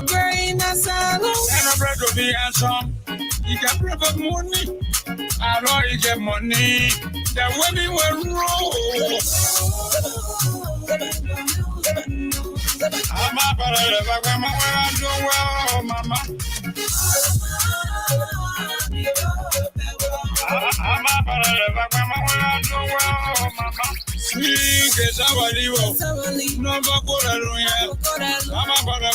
Brain as a and a bread will be handsome. You can break up money. I know you get money. The women will roll. I'm a brother, I'm well, mama. I'm a brother, well, mama. Sweet is our liver. No more I'm a brother,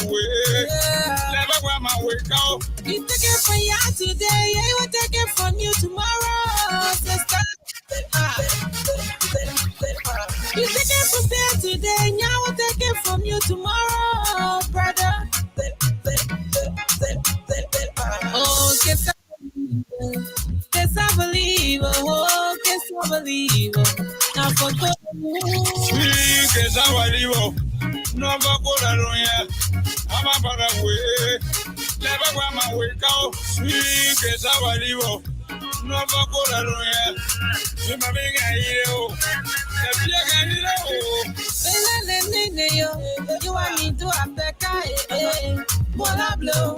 never wear my way out. You take it from you today, I will take it from you tomorrow. Sister. You take it from there today, and I will take it from you tomorrow, brother. Oh, guess I believe, oh, guess I believe. Now for God, guess I believe. No, but God, I I'm a brother way. Never wear my way out. Sweet, guess I believe. No, but God, I you my big idea. You want me to have the guy? Bola blow,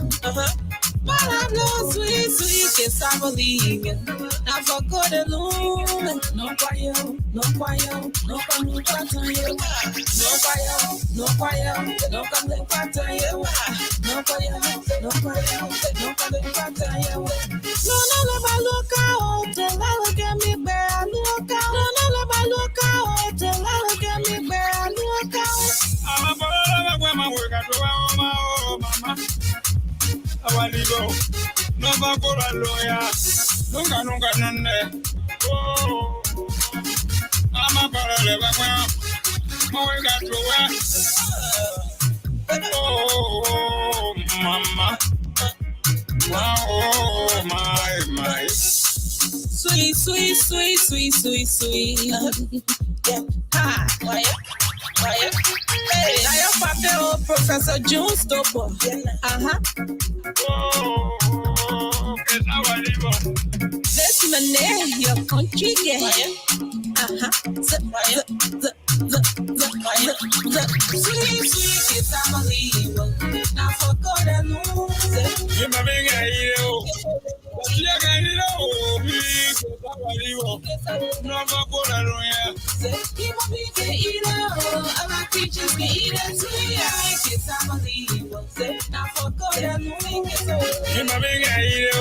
sweet, yes, I believe. Now for good alone, no fire, no fire, no come to you. No fire, no fire, no come to you. No fire, no fire, no come to you. No, look out, look at me, bear, look out. No, look out, look at me, bear, look out. I'm a brother, where my work at mama. I go. No bakora lawyer. Nunca none. Oh, I'm a brother, my got to oh, mama. Wow, oh, my. Sweet. Yeah. Ha, why? Hey, I am Papa Professor June Stopper. This man, your country, yeah. Sweet, it's a believer. Now for God alone. You're my big idea. No, our teachers can eat it too. I guess I believe. Now for God alone. You're my big idea.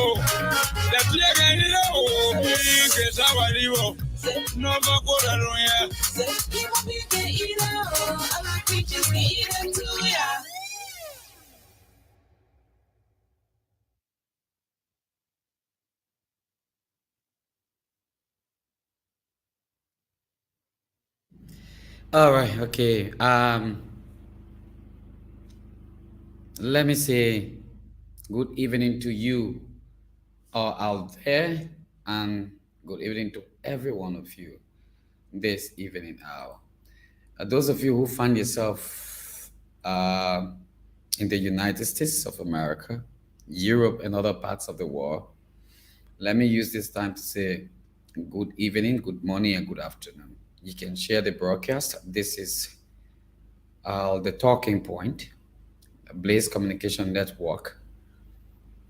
That's your idea. Because I believe. No, but God alone. Our teachers can eat it too. All right, okay. Let me say good evening to you all out there, and good evening to every one of you this evening hour. Those of you who find yourself in the United States of America, Europe, and other parts of the world, let me use this time to say good evening, good morning, and good afternoon. You can share the broadcast. This is the Talking Point, Blaze Communication Network.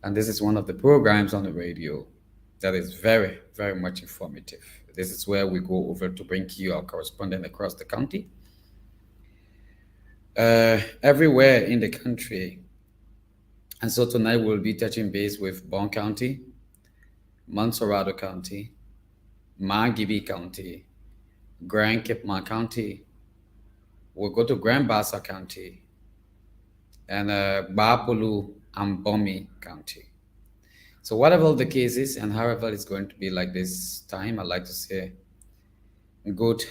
And this is one of the programs on the radio that is very, very much informative. This is where we go over to bring you our correspondent across the county, everywhere in the country. And so tonight we'll be touching base with Bond County, Montserrado County, Margibi County, Grand Cape May County. We'll go to Grand Bassa County and Bapolu and Bomi County. So whatever the case is and however it's going to be like this time, I'd like to say good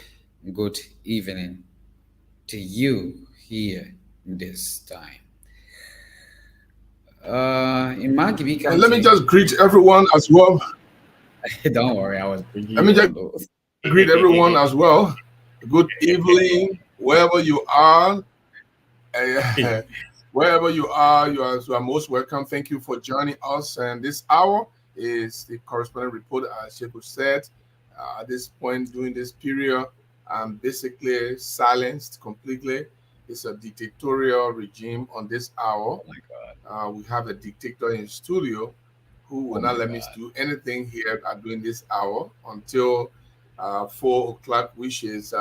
evening to you here this time. In Margibi County. Let me just greet everyone as well. Don't worry, I was bringing Let me just greet everyone as well. Good evening, wherever you are. Wherever you are most welcome. Thank you for joining us. And this hour is the correspondent report, as Sheku said. At this point during this period, I'm basically silenced completely. It's a dictatorial regime on this hour. Oh my God. We have a dictator in studio who will Oh not my let me God. do anything here during this hour until 4 o'clock, which is 10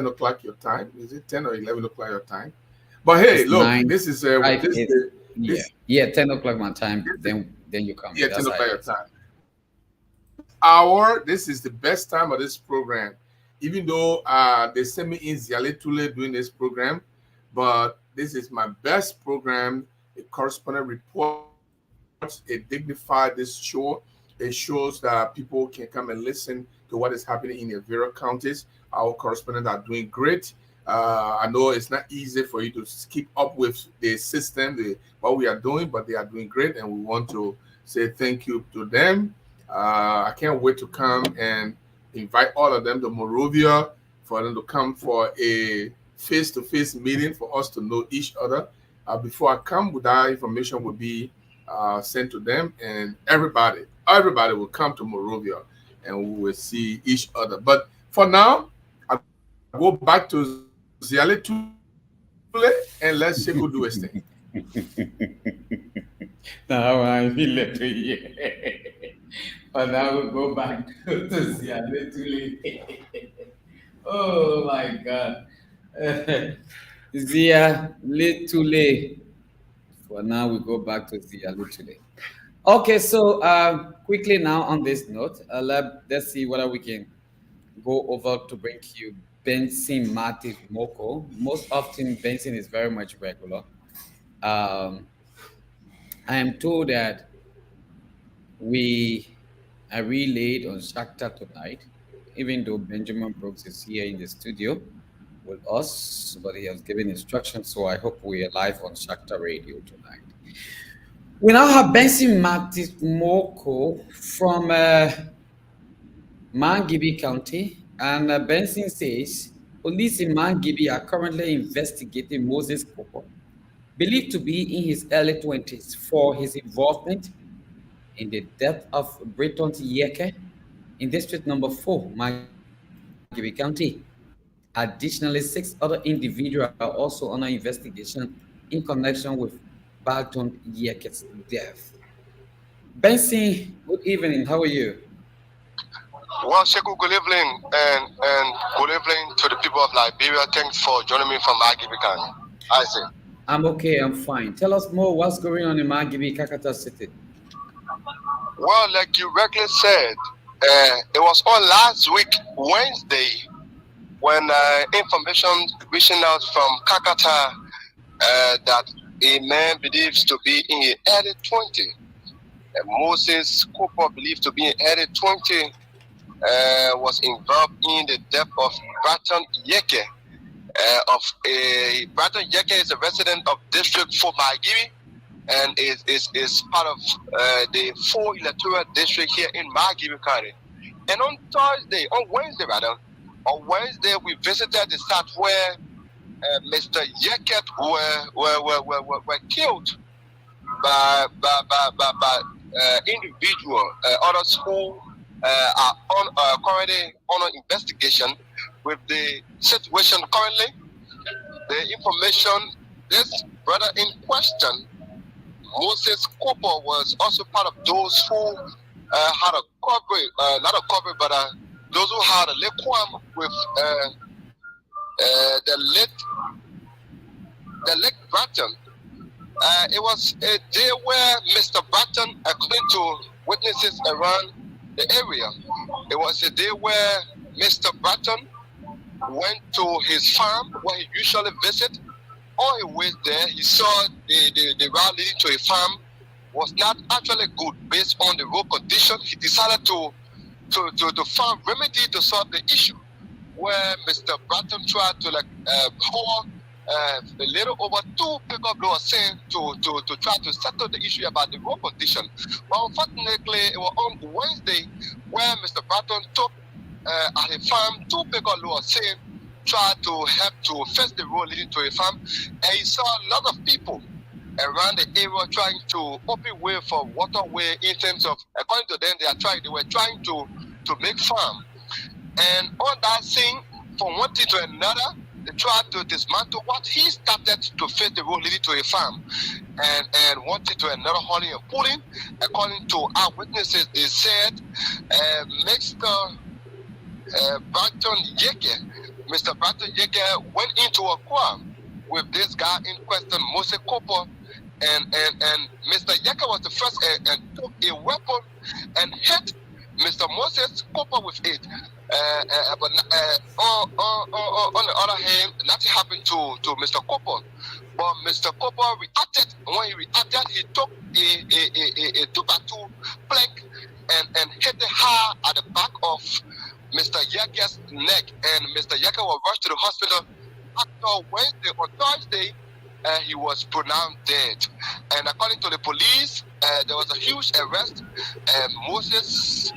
o'clock your time. Is it 10 or 11 o'clock your time? But hey, It's look, nine, this is five, this eight. Yeah. this Yeah, 10 o'clock my time. Then you come yeah, in. 10 That's how o'clock it your is. time. Hour. This is the best time of this program. Even though they send me in Ziale Tule doing this program, but this is my best program. A correspondent reports, it dignified this show. It shows that people can come and listen to what is happening in the various counties. Our correspondents are doing great. I know it's not easy for you to keep up with the system, what we are doing, but they are doing great, and we want to say thank you to them. I can't wait to come and invite all of them to Morovia for them to come for a face-to-face meeting for us to know each other. Before I come, with that information will be sent to them, and everybody will come to Morovia, and we will see each other. But for now, I go back to Ziale Tule and let Sheku do his thing. Now I feel it. Yeah. But now we'll go back to Ziale Tule. Oh my God. Zia Litule. For now, we go back to Zia Litule. Okay, so quickly now on this note, let's see whether we can go over to bring you Benson Martin Moko. Most often, Benson is very much regular. Um, I am told that we are relayed on Shakhtar tonight, even though Benjamin Brooks is here in the studio with us, but he has given instructions, so I hope we are live on Shakhtar Radio tonight. We now have Benson Martin Moko from Mangibi County, and Benson says police in Mangibi are currently investigating Moses Koko, believed to be in his early 20s, for his involvement in the death of Britton Yeke in District Number 4, Mangibi County. Additionally, 6 other individuals are also under investigation in connection with Barton Yeke's death. Benson, good evening. How are you? Well, Sheku, good evening, and good evening to the people of Liberia. Thanks for joining me from Magibikan. I say. I'm okay. I'm fine. Tell us more. What's going on in Mangibi, Kakata City? Well, like you rightly said, it was on last week, Wednesday, when information reaching out from Kakata that a man believes to be in his early 20s, Moses Cooper believed to be in early 20s, was involved in the death of Barton Yeke. Barton Yeke is a resident of District 4 Magiri, and is part of the 4 electoral district here in Magiri County. And on Wednesday, we visited the site where Mr. Yeket were killed by individual. Others who are currently on investigation with the situation currently. The information, this brother in question, Moses Cooper, was also part of those who had a coverage, not a coverage, but those who had a liquam with the late Bratton. It was a day where Mr. Bratton, according to witnesses around the area, it was a day where Mr. Bratton went to his farm where he usually visits. On his way there, he saw the route leading to a farm was not actually good based on the road condition. He decided to find remedy to solve the issue, where Mr. Bratton tried to pour a little over 2 pickup loads saying to try to settle the issue about the road condition. But unfortunately, it was on Wednesday where Mr. Bratton took at a farm 2 pickup loads saying try to help to fix the road leading to a farm, and he saw a lot of people around the area trying to open way for waterway in terms of, according to them, they were trying to make farm. And on that thing, from one thing to another, they tried to dismantle what he started to face the road leading to a farm and wanted to another hauling and pulling. According to our witnesses, they said Mr. Mr. Barton Yeke went into a quarrel with this guy in question, Moses Cooper, and Mr. Yeke was the first and took a weapon and hit Mr. Moses Cooper with it. But on the other hand, nothing happened to Mr. Cooper. But Mr. Cooper reacted. When he reacted, he took a 2x2 plank and hit it hard at the back of Mr. Yeke's neck. And Mr. Yeke was rushed to the hospital. After Wednesday or Thursday, he was pronounced dead. And according to the police, there was a huge arrest. Moses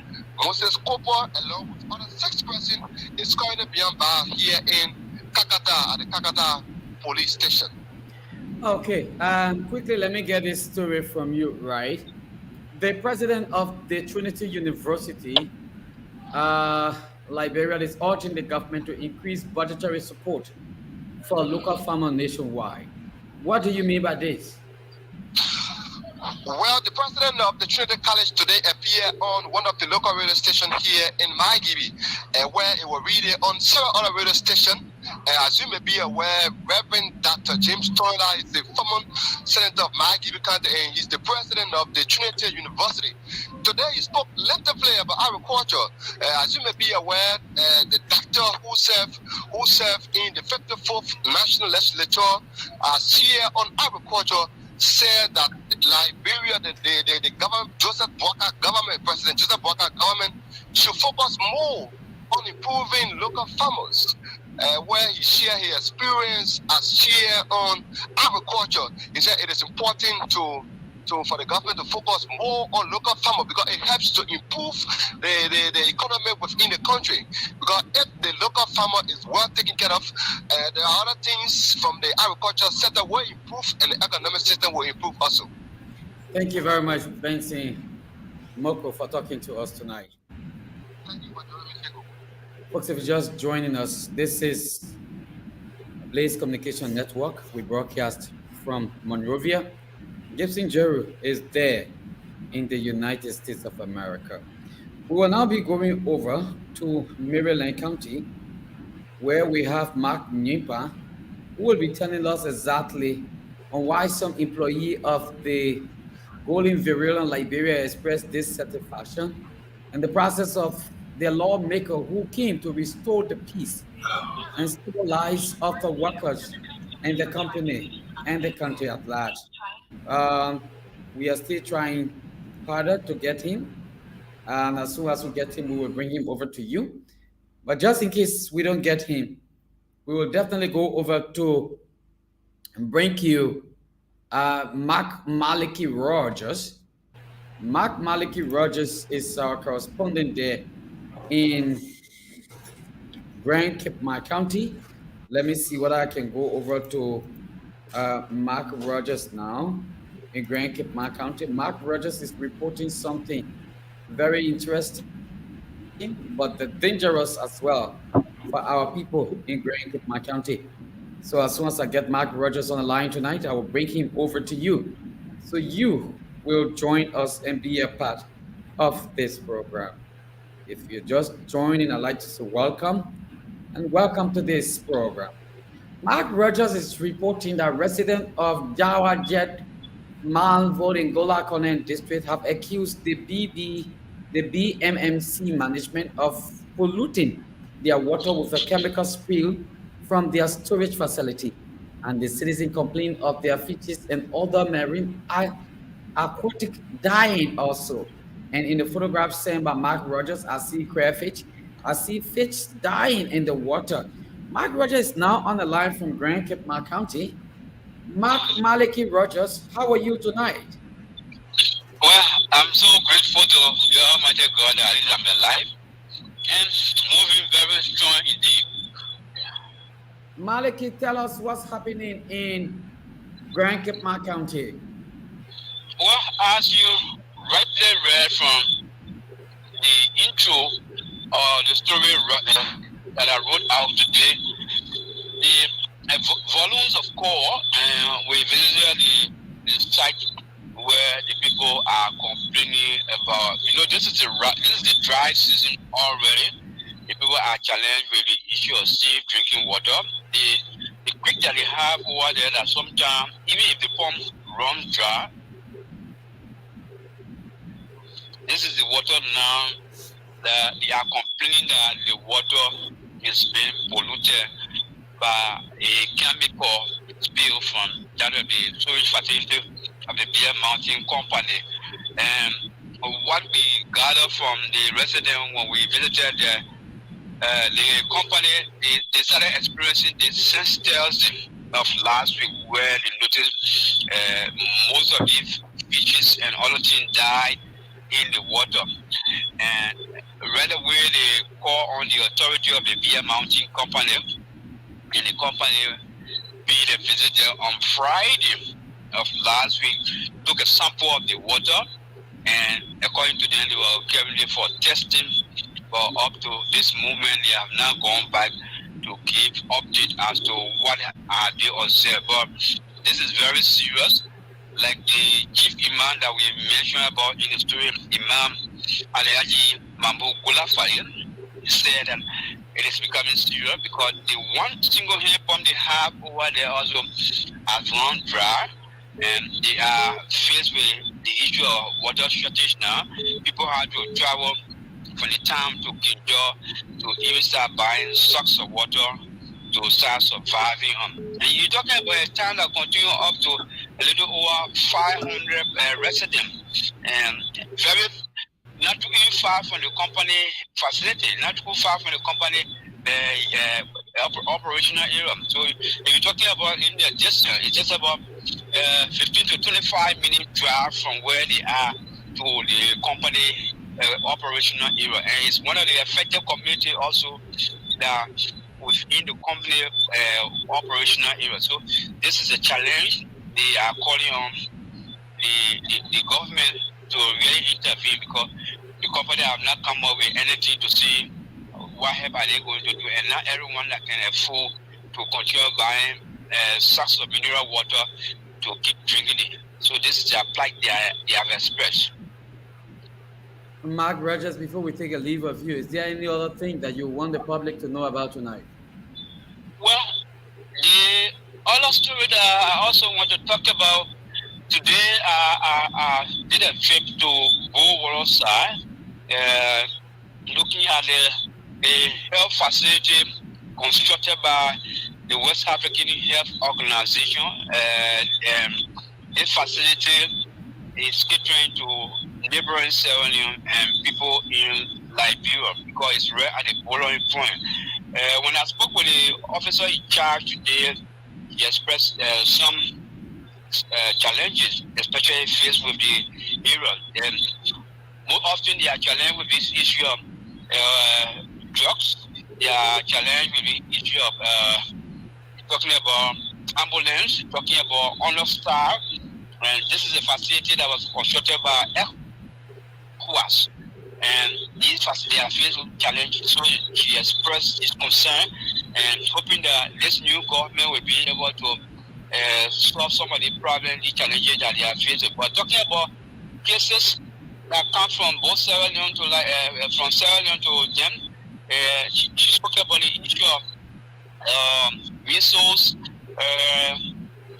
Cooper, along with other 6 persons, is currently being barred here in Kakata at the Kakata police station. Okay, quickly, let me get this story from you, right? The president of the Trinity University, Liberia, is urging the government to increase budgetary support for local farmers nationwide. What do you mean by this? Well, the president of the Trinity College today appeared on one of the local radio stations here in Maigibi, where it was read on several other radio stations. As you may be aware, Reverend Dr. James Toyler is the former senator of Maigibi County, and he's the president of the Trinity University. Today, he spoke lengthily about agriculture. As you may be aware, the doctor who served in the 54th National Legislature as chair on agriculture said that Liberia, the government, President Joseph Boakai government should focus more on improving local farmers, where he shared his experience as chair on agriculture. He said it is important for the government to focus more on local farmers because it helps to improve the economy within the country. Because if the local farmer is well taken care of, there are other things from the agricultural sector will improve and the economic system will improve also. Thank you very much, Benson Moko, for talking to us tonight. Thank you for joining me. Folks, if you're just joining us, this is Blaze Communication Network. We broadcast from Monrovia. Gibson Jeru is there in the United States of America. We will now be going over to Maryland County, where we have Mark Nyimpa, who will be telling us exactly on why some employee of the Golden Virulent Liberia expressed this satisfaction and the process of their lawmaker who came to restore the peace and stabilize of the workers and the company and the country at large. We are still trying harder to get him, and as soon as we get him, we will bring him over to you. But just in case we don't get him, we will definitely go over to bring you Mark Maliki Rogers. Mark Maliki Rogers is our correspondent there in Grand Cape County. Let me see whether I can go over to Mark Rogers now in Grand Cape County. Mark Rogers is reporting something very interesting, but dangerous as well for our people in Grand Cape County. So as soon as I get Mark Rogers on the line tonight, I will bring him over to you, so you will join us and be a part of this program. If you're just joining, I'd like to say welcome and welcome to this program. Mark Rogers is reporting that residents of Jawajet, Malvo, in Gola-Konen district have accused the BMMC management of polluting their water with a chemical spill from their storage facility. And the citizens complain of their fishes and other marine aquatic dying also. And in the photograph sent by Mark Rogers, I see crayfish, I see fish dying in the water. Mark Rogers is now on the line from Grand Cape County. Mark Maliki Rogers, how are you tonight? Well, I'm so grateful to the Almighty God that I'm alive and moving very strong indeed. Maliki, tell us what's happening in Grand Cape County. Well, as you rightly read from the intro or the story that I wrote out today, the volumes of coal, we visited the site where the people are complaining about. This is the dry season already. The people are challenged with the issue of safe drinking water. The creek that they have over there, that sometimes even if the pump runs dry, this is the water now that they are complaining that the water is being polluted by a chemical spill from that of the storage facility of the Bear Mountain Company. And what we gathered from the resident when we visited the company, they started experiencing the same of last week, where they noticed most of these fishes and other things died in the water. And right away they call on the authority of the Bear Mountain Company, and the company paid a visitor on Friday of last week, took a sample of the water, and according to them, they were carrying it for testing. But up to this moment, they have now gone back to give update as to what are they observed. But this is very serious. Like the chief imam that we mentioned about in the story, Imam Alhaji Mambo Gulafai, said that it is becoming serious because the one single hand pump they have over there also has run dry, and they are faced with the issue of water shortage now. People have to travel from the town to Kinjo to even start buying sacks of water to start surviving. And you're talking about a town that continue up to a little over 500 residents, and very not too far from the company facility, not too far from the company operational area. So if you're talking about in the distance, it's just about 15 to 25 minute drive from where they are to the company operational area. And it's one of the affected community also that within the company operational area. So this is a challenge. They are calling on the government to really intervene, because the company have not come up with anything to see what help are they going to do, and not everyone that can afford to continue buying sacks of mineral water to keep drinking it. So this is their plight they have expressed. Mark Rogers, before we take a leave of you, is there any other thing that you want the public to know about tonight? Well, the other story that I also want to talk about today, I did a trip to Go side, looking at the health facility constructed by the West African Health Organization. This facility is catering to neighboring Sierra Leone and people in Liberia, because it's right at the boiling point. When I spoke with the officer in charge today, he expressed some challenges, especially faced with the area. And more often they are challenged with this issue of drugs. They are challenged with the issue of talking about ambulance, talking about honor staff. And this is a facility that was constructed by ECOWAS. And these facilities are faced with challenges. So he expressed his concern and hoping that this new government will be able to solve some of the problems, the challenges that they are facing. But talking about cases that come from both Sierra Leone to from Sierra Leone to them, she spoke about the issue of measles,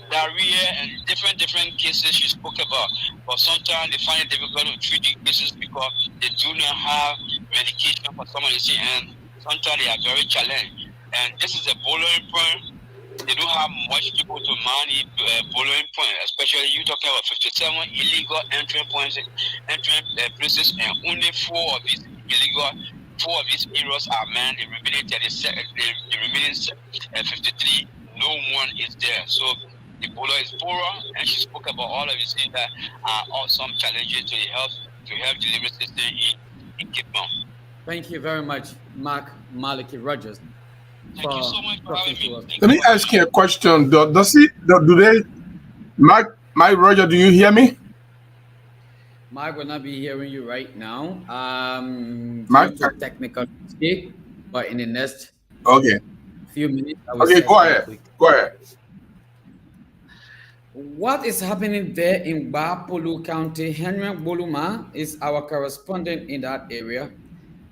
diarrhea, and different cases she spoke about. But sometimes they find it difficult to treat these cases because they do not have medication for some of these things, and sometimes they are very challenged. And this is a boiling point. They don't have much people to manage boiling point, especially you talking about 57 illegal entry points, places, and only 4 of these areas are manned. The remaining 53, no one is there. So the Ebola is poorer, and she spoke about all of these things that are some challenges to the health delivery system in Cape Town. Thank you very much, Mark Maliki Rogers. Thank you so much for having me. Let me ask you a question. Do they, Mark Roger, do you hear me? Mark will not be hearing you right now. Mark, due to technical mistake, but in the next okay, few minutes. I will Okay, say go very ahead. quick. Go ahead. What is happening there in Bapolu County? Henry Boluma is our correspondent in that area.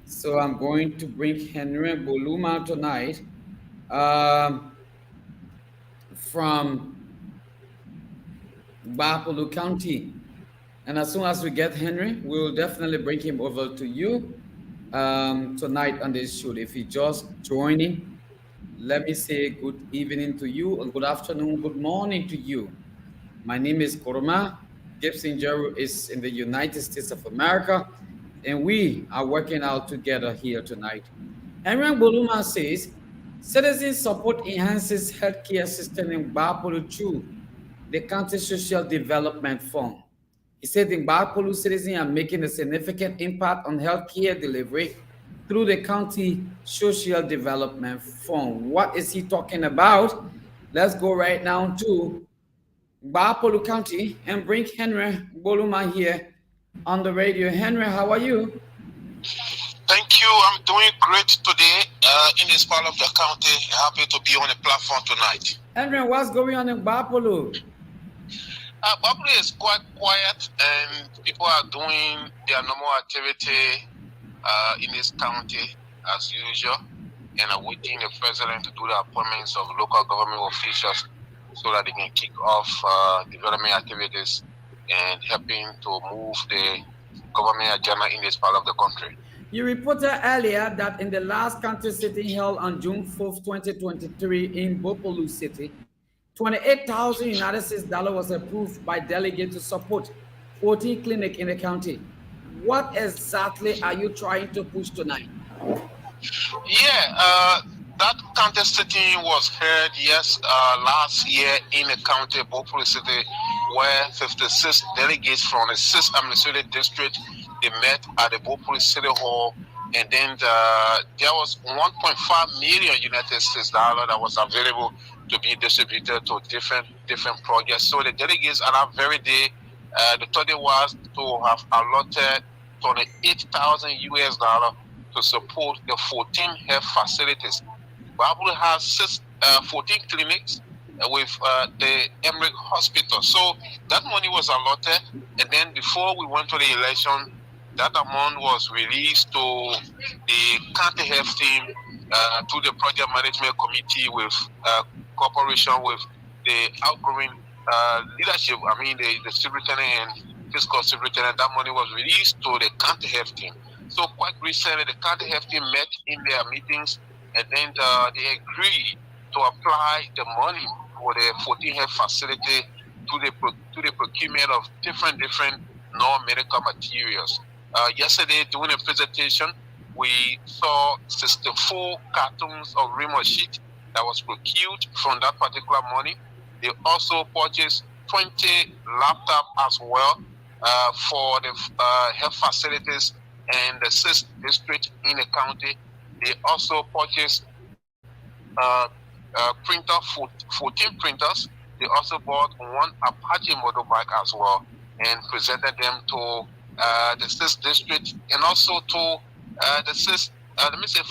So I'm going to bring Henry Boluma tonight from Bapolu County. And as soon as we get Henry, we'll definitely bring him over to you tonight on this show. If you just joining, let me say good evening to you, and good afternoon, good morning to you. My name is Koroma. Gibson Jeru is in the United States of America, and we are working out together here tonight. Henry Boluma says, citizen support enhances healthcare system in Bapolu through the County Social Development Fund. He said in Bapolu, citizens are making a significant impact on healthcare delivery through the County Social Development Fund. What is he talking about? Let's go right now to Bapolu County and bring Henry Boluma here on the radio. Henry, how are you? Thank you. I'm doing great today in this part of the county. Happy to be on the platform tonight. Henry, what's going on in Bapolu? Bapolu is quite quiet, and people are doing their normal activity in this county as usual, and are waiting the president to do the appointments of local government officials so that they can kick off development activities and helping to move the government agenda in this part of the country. You reported earlier that in the last county sitting held on June 4th, 2023 in Bapolu City, $28,000 was approved by delegates to support 14 clinics in the county. What exactly are you trying to push tonight? Yeah, that county sitting was held, last year in the county of Bapolu City, where 56 delegates from the 6th administrative district, they met at the Bapolu City Hall, and then there was 1.5 million United States dollar that was available to be distributed to different projects. So the delegates on that very day, the target was to have allotted $28,000 to support the 14 health facilities. Bapolu has 14 clinics with the Emmerich Hospital. So that money was allotted, and then before we went to the election, that amount was released to the county health team, to the project management committee with cooperation with the outgoing leadership. I mean, the superintendent and fiscal superintendent. That money was released to the county health team. So quite recently, the county health team met in their meetings, and then they agreed to apply the money for the 14 health facility to the procurement of different non-medical materials. Yesterday, during a presentation, we saw 64 cartons of remote sheet that was procured from that particular money. They also purchased 20 laptops as well for the health facilities and the 6th district in the county. They also purchased 14 printers. They also bought one Apache motorbike as well and presented them to the 6th district and also to the 6th,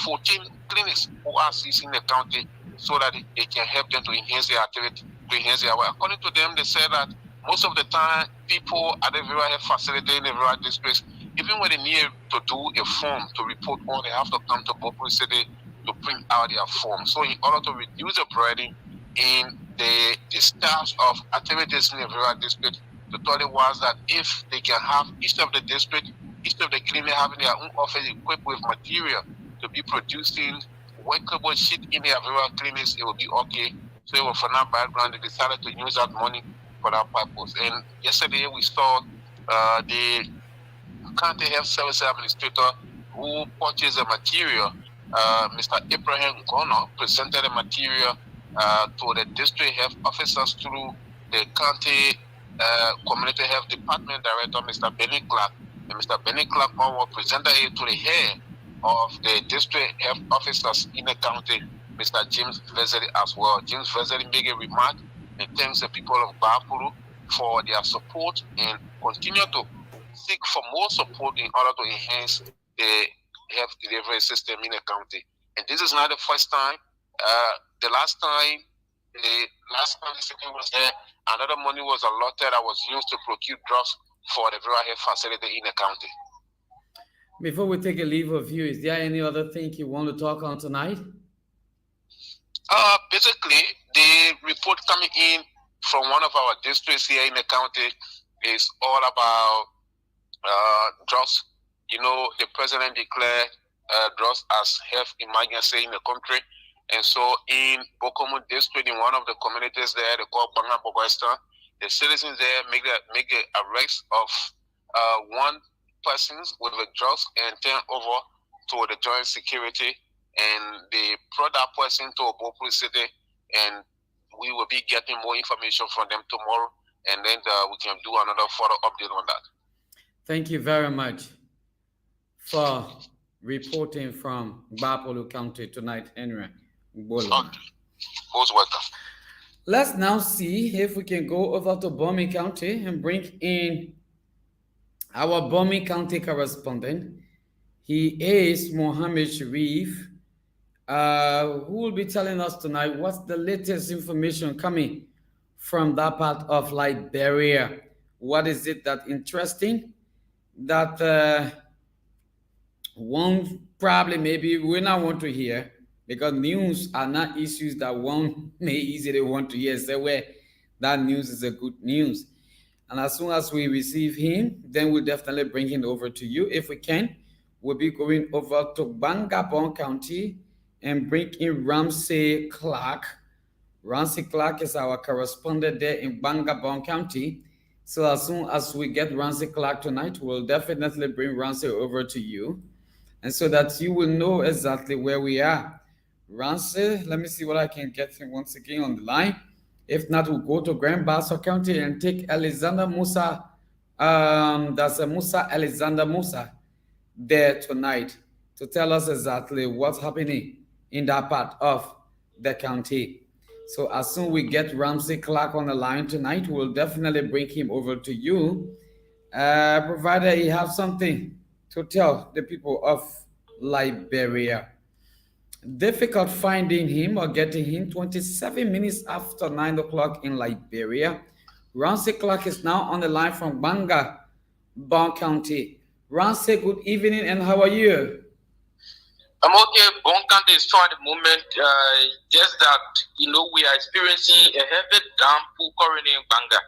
14 clinics who are in the county so that they can help them to enhance their activity, to enhance their work. According to them, they said that most of the time, people at the rural health facility in the rural districts, even when they need to do a form to report on, they have to come to Bapolu City to print out their form. So in order to reduce the burden in the staff of activities in the rural district, the thought was that if they can have each of the district, each of the clinic having their own office equipped with material to be producing workable sheet in their rural clinics, it will be okay. So for that background, they decided to use that money for that purpose. And yesterday we saw the county health service administrator who purchased the material, Mr. Abraham Gono, presented the material to the district health officers through the county community health department director, Mr. Benny Clark. And Mr. Benny Clark presented it to the head of the district health officers in the county, Mr. James Vezeli as well. James Vezeli made a remark and thanks the people of Bapolu for their support and continue to seek for more support in order to enhance the health delivery system in the county. And this is not the first time The last time the secretary was there, another money was allotted that was used to procure drugs for the rural health facility in the county. Before we take a leave of you, is there any other thing you want to talk on tonight? Basically, the report coming in from one of our districts here in the county is all about drugs. You know, the president declared drugs as health emergency in the country. And so in Bokomo district, in one of the communities there, they call Banga Bogoista, the citizens there make the arrest of one person with the drugs and turn over to the joint security, and they brought that person to Obopu City, and we will be getting more information from them tomorrow, and then we can do another further update on that. Thank you very much for reporting from Bapolu County tonight, Henry Boloma. Okay. Most welcome. Let's now see if we can go over to Bomi County and bring in our Bomi County correspondent. He is Mohammed Sharif, who will be telling us tonight what's the latest information coming from that part of Liberia. What is it that interesting that one probably maybe we not want to hear, because news are not issues that one may easily want to hear. So where that news is a good news. And as soon as we receive him, then we'll definitely bring him over to you. If we can, we'll be going over to Bangabon County and bring in Ramsey Clark. Ramsey Clark is our correspondent there in Bangabon County. So as soon as we get Ramsey Clark tonight, we'll definitely bring Ramsey over to you, and so that you will know exactly where we are. Ramsey, let me see what I can get him once again on the line. If not, we'll go to Grand Bassa County and take Alexander Musa. That's a Musa Alexander Musa there tonight to tell us exactly what's happening in that part of the county. So as soon as we get Ramsey Clark on the line tonight, we'll definitely bring him over to you, provided he has something to tell the people of Liberia. Difficult finding him or getting him 27 minutes after 9 o'clock in Liberia. Ramsey Clark is now on the line from Bangabon County. Ramsey, good evening, and how are you? I'm okay. Bon County is fine at the moment. Just that, we are experiencing a heavy downpour currently in Banga.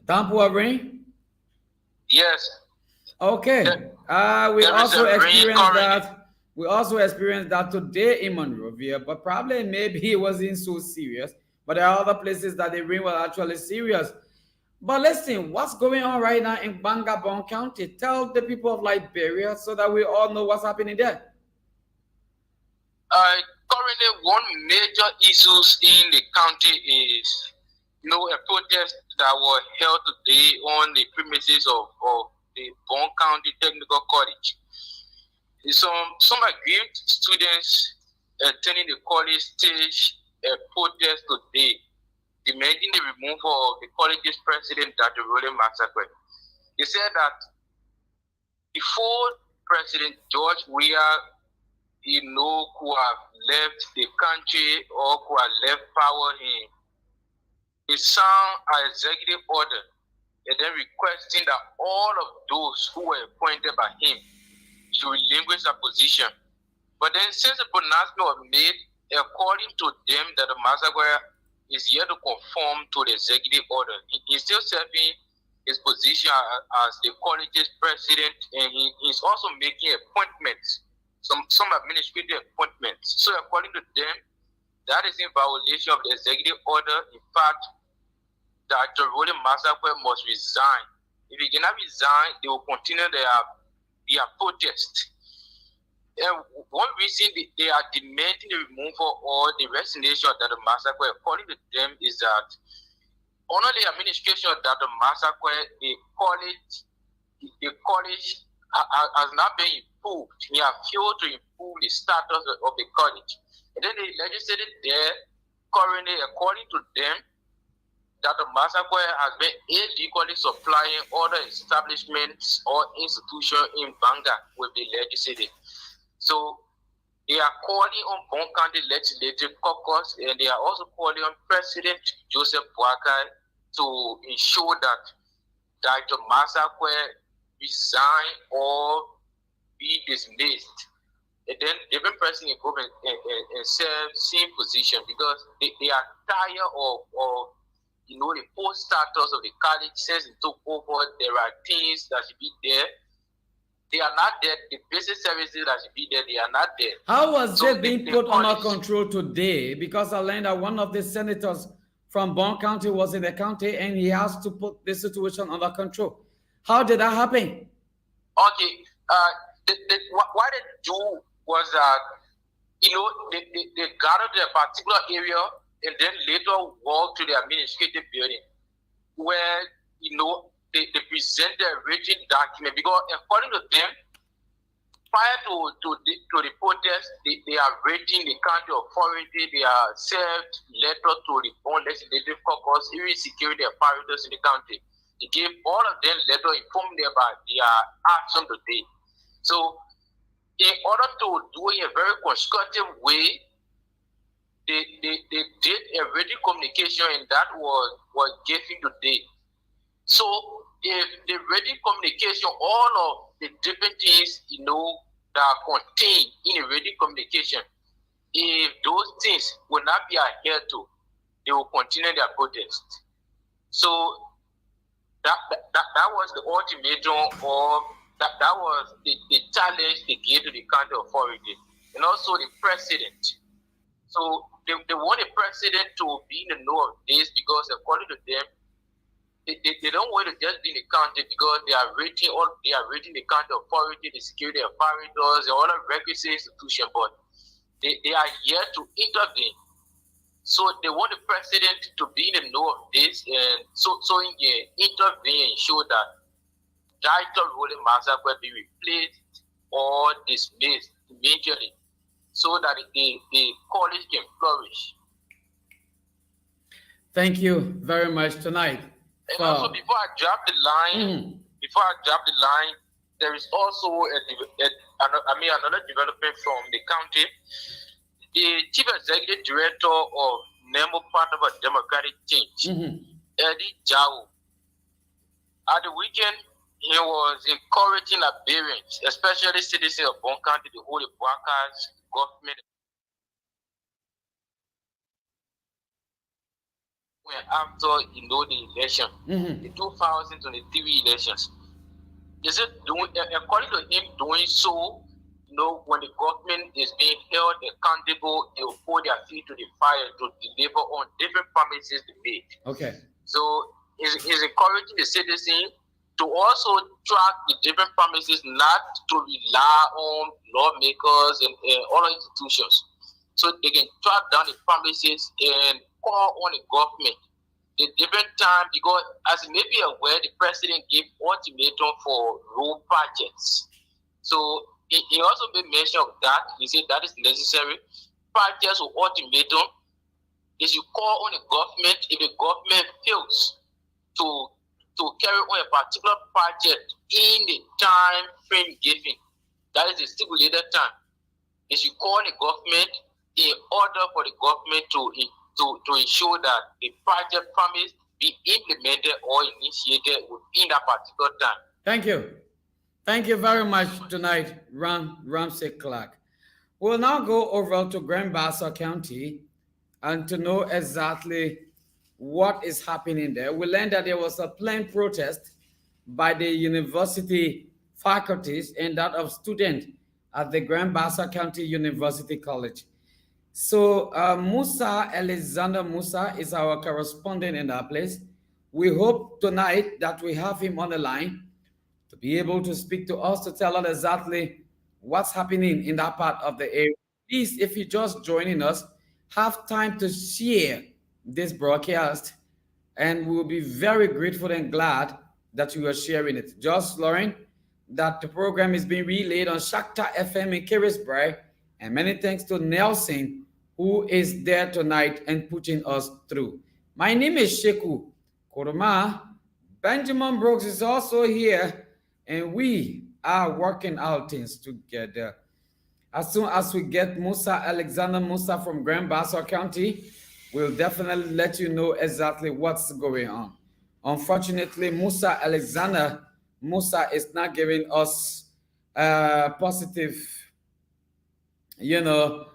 Downpour rain? Yes. Okay. We also experienced that. We also experienced that today in Monrovia, but probably maybe it wasn't so serious. But there are other places that the rain was actually serious. But listen, what's going on right now in Bangabon County? Tell the people of Liberia so that we all know what's happening there. Currently, one major issues in the county is, a protest that was held today on the premises of the Bon County Technical College. Some aggrieved students attending the college staged a protest today, demanding the removal of the college's president, Dr. Rowland Massacre. They said that before President George Weah, who have left the country or who have left power in, he signed an executive order and then requesting that all of those who were appointed by him to relinquish their position. But then since the pronouncement was made, according to them, that the Massacre is yet to conform to the executive order. He's still serving his position as the college's president, and he's also making appointments, some administrative appointments. So according to them, that is in violation of the executive order. In fact, Dr. Rowland Massacre must resign. If he cannot resign, they will continue their protest. And one reason they are demanding the removal or the resignation of Dr. Massacre, according to them, is that under the administration of Dr. Massacre, the college has not been improved. He has failed to improve the status of the college. And then the legislature there, currently, according to them, Dr. Massacre has been illegally supplying other establishments or institutions in Banga with the legislature. So They are calling on Bon County Legislative Caucus, and they are also calling on President Joseph Boakai to ensure that Dr. Masakwe resign or be dismissed. And then different person in government in same position because they are tired of the post status of the college since it took over. There are things that should be there. They are not there. The basic services that should be there, they are not there. How was it being put under control today? Because I learned that one of the senators from Bon County was in the county and he has to put the situation under control. How did that happen? Okay. What they do was that, they gathered a particular area and then later walked to the administrative building where, they present their written document because according to them, prior to the protest, they are rating the county authority, they are served letter to the Bon Legislative Caucus, even security apparatus in the county. They gave all of them letter informing them about their action today. So in order to do it in a very constructive way, they did a written communication and that was given today. So if the written communication, all of the different things, that are contained in a written communication, if those things will not be adhered to, they will continue their protest. So that was the ultimatum, or that was the challenge they gave to the county authority and also the president. So they want the president to be in the know of this because according to them, they don't want to just be in the county because they are rating the county authority, the security apparatus, the other regulatory institution, but they are here to intervene. So they want the president to be in the know of this and so intervene and ensure that Dr. Roland Masakwe be replaced or dismissed immediately so that the college can flourish. Thank you very much tonight. And also, before I drop the line, there is also another development from the county. The chief executive director of Nemo Part of a Democratic Change, Eddie Jau, at the weekend, he was encouraging Liberians, especially citizens of Bon County, to hold the Boakai's government. After the election, the 2023 elections, is it according to him doing so? When the government is being held accountable, they will put their feet to the fire to deliver on different promises they made. Okay. So he's encouraging the citizens to also track the different promises, not to rely on lawmakers and other institutions, so they can track down the promises and call on the government at different time, because as you may be aware, the president gave ultimatum for road projects. So he also made mention of that. He said that is necessary. Projects with ultimatum is you call on the government if the government fails to carry on a particular project in the time frame given. That is the stipulated time. Is you call the government in order for the government to ensure that the project promise be implemented or initiated within that particular time. Thank you. Thank you very much tonight, Ramsey Clark. We'll now go over to Grand Bassa County and to know exactly what is happening there. We learned that there was a planned protest by the university faculties and that of students at the Grand Bassa County University College. So Alexander Musa is our correspondent in that place. We hope tonight that we have him on the line to be able to speak to us, to tell us exactly what's happening in that part of the area. Please, if you're just joining us, have time to share this broadcast, and we'll be very grateful and glad that you are sharing it. Just Lauren, that the program is being relayed on Shakta FM in Carisbride, and many thanks to Nelson, who is there tonight and putting us through. My name is Sheku Koroma. Benjamin Brooks is also here, and we are working out things together. As soon as we get Musa Alexander Musa from Grand Bassa County, we'll definitely let you know exactly what's going on. Unfortunately, Musa Alexander Musa is not giving us positive, you know.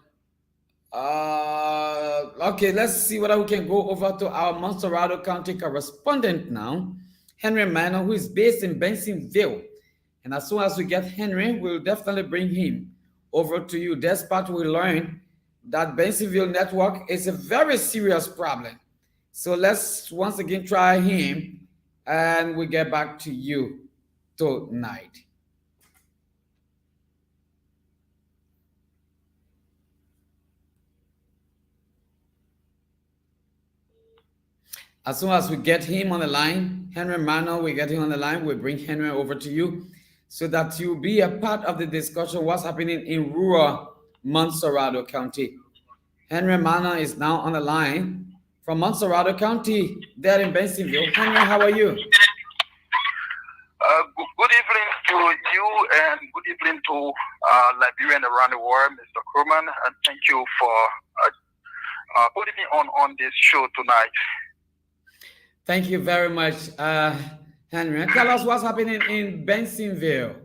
Okay, let's see whether we can go over to our Monserrado County correspondent now, Henry Manor, who is based in Bensonville. And as soon as we get Henry, we'll definitely bring him over to you. Despite we learned that Bensonville network is a very serious problem. So let's once again try him and we get back to you tonight. As soon as we get him on the line, Henry Manuel, we get him on the line, we bring Henry over to you so that you'll be a part of the discussion what's happening in rural Monserrado County. Henry Manuel is now on the line from Monserrado County, there in Bensonville. Henry, how are you? Good evening to you and good evening to Liberian around the world, Mr. Crewman, and thank you for putting me on this show tonight. Thank you very much, Henry. Tell us what's happening in Bensonville.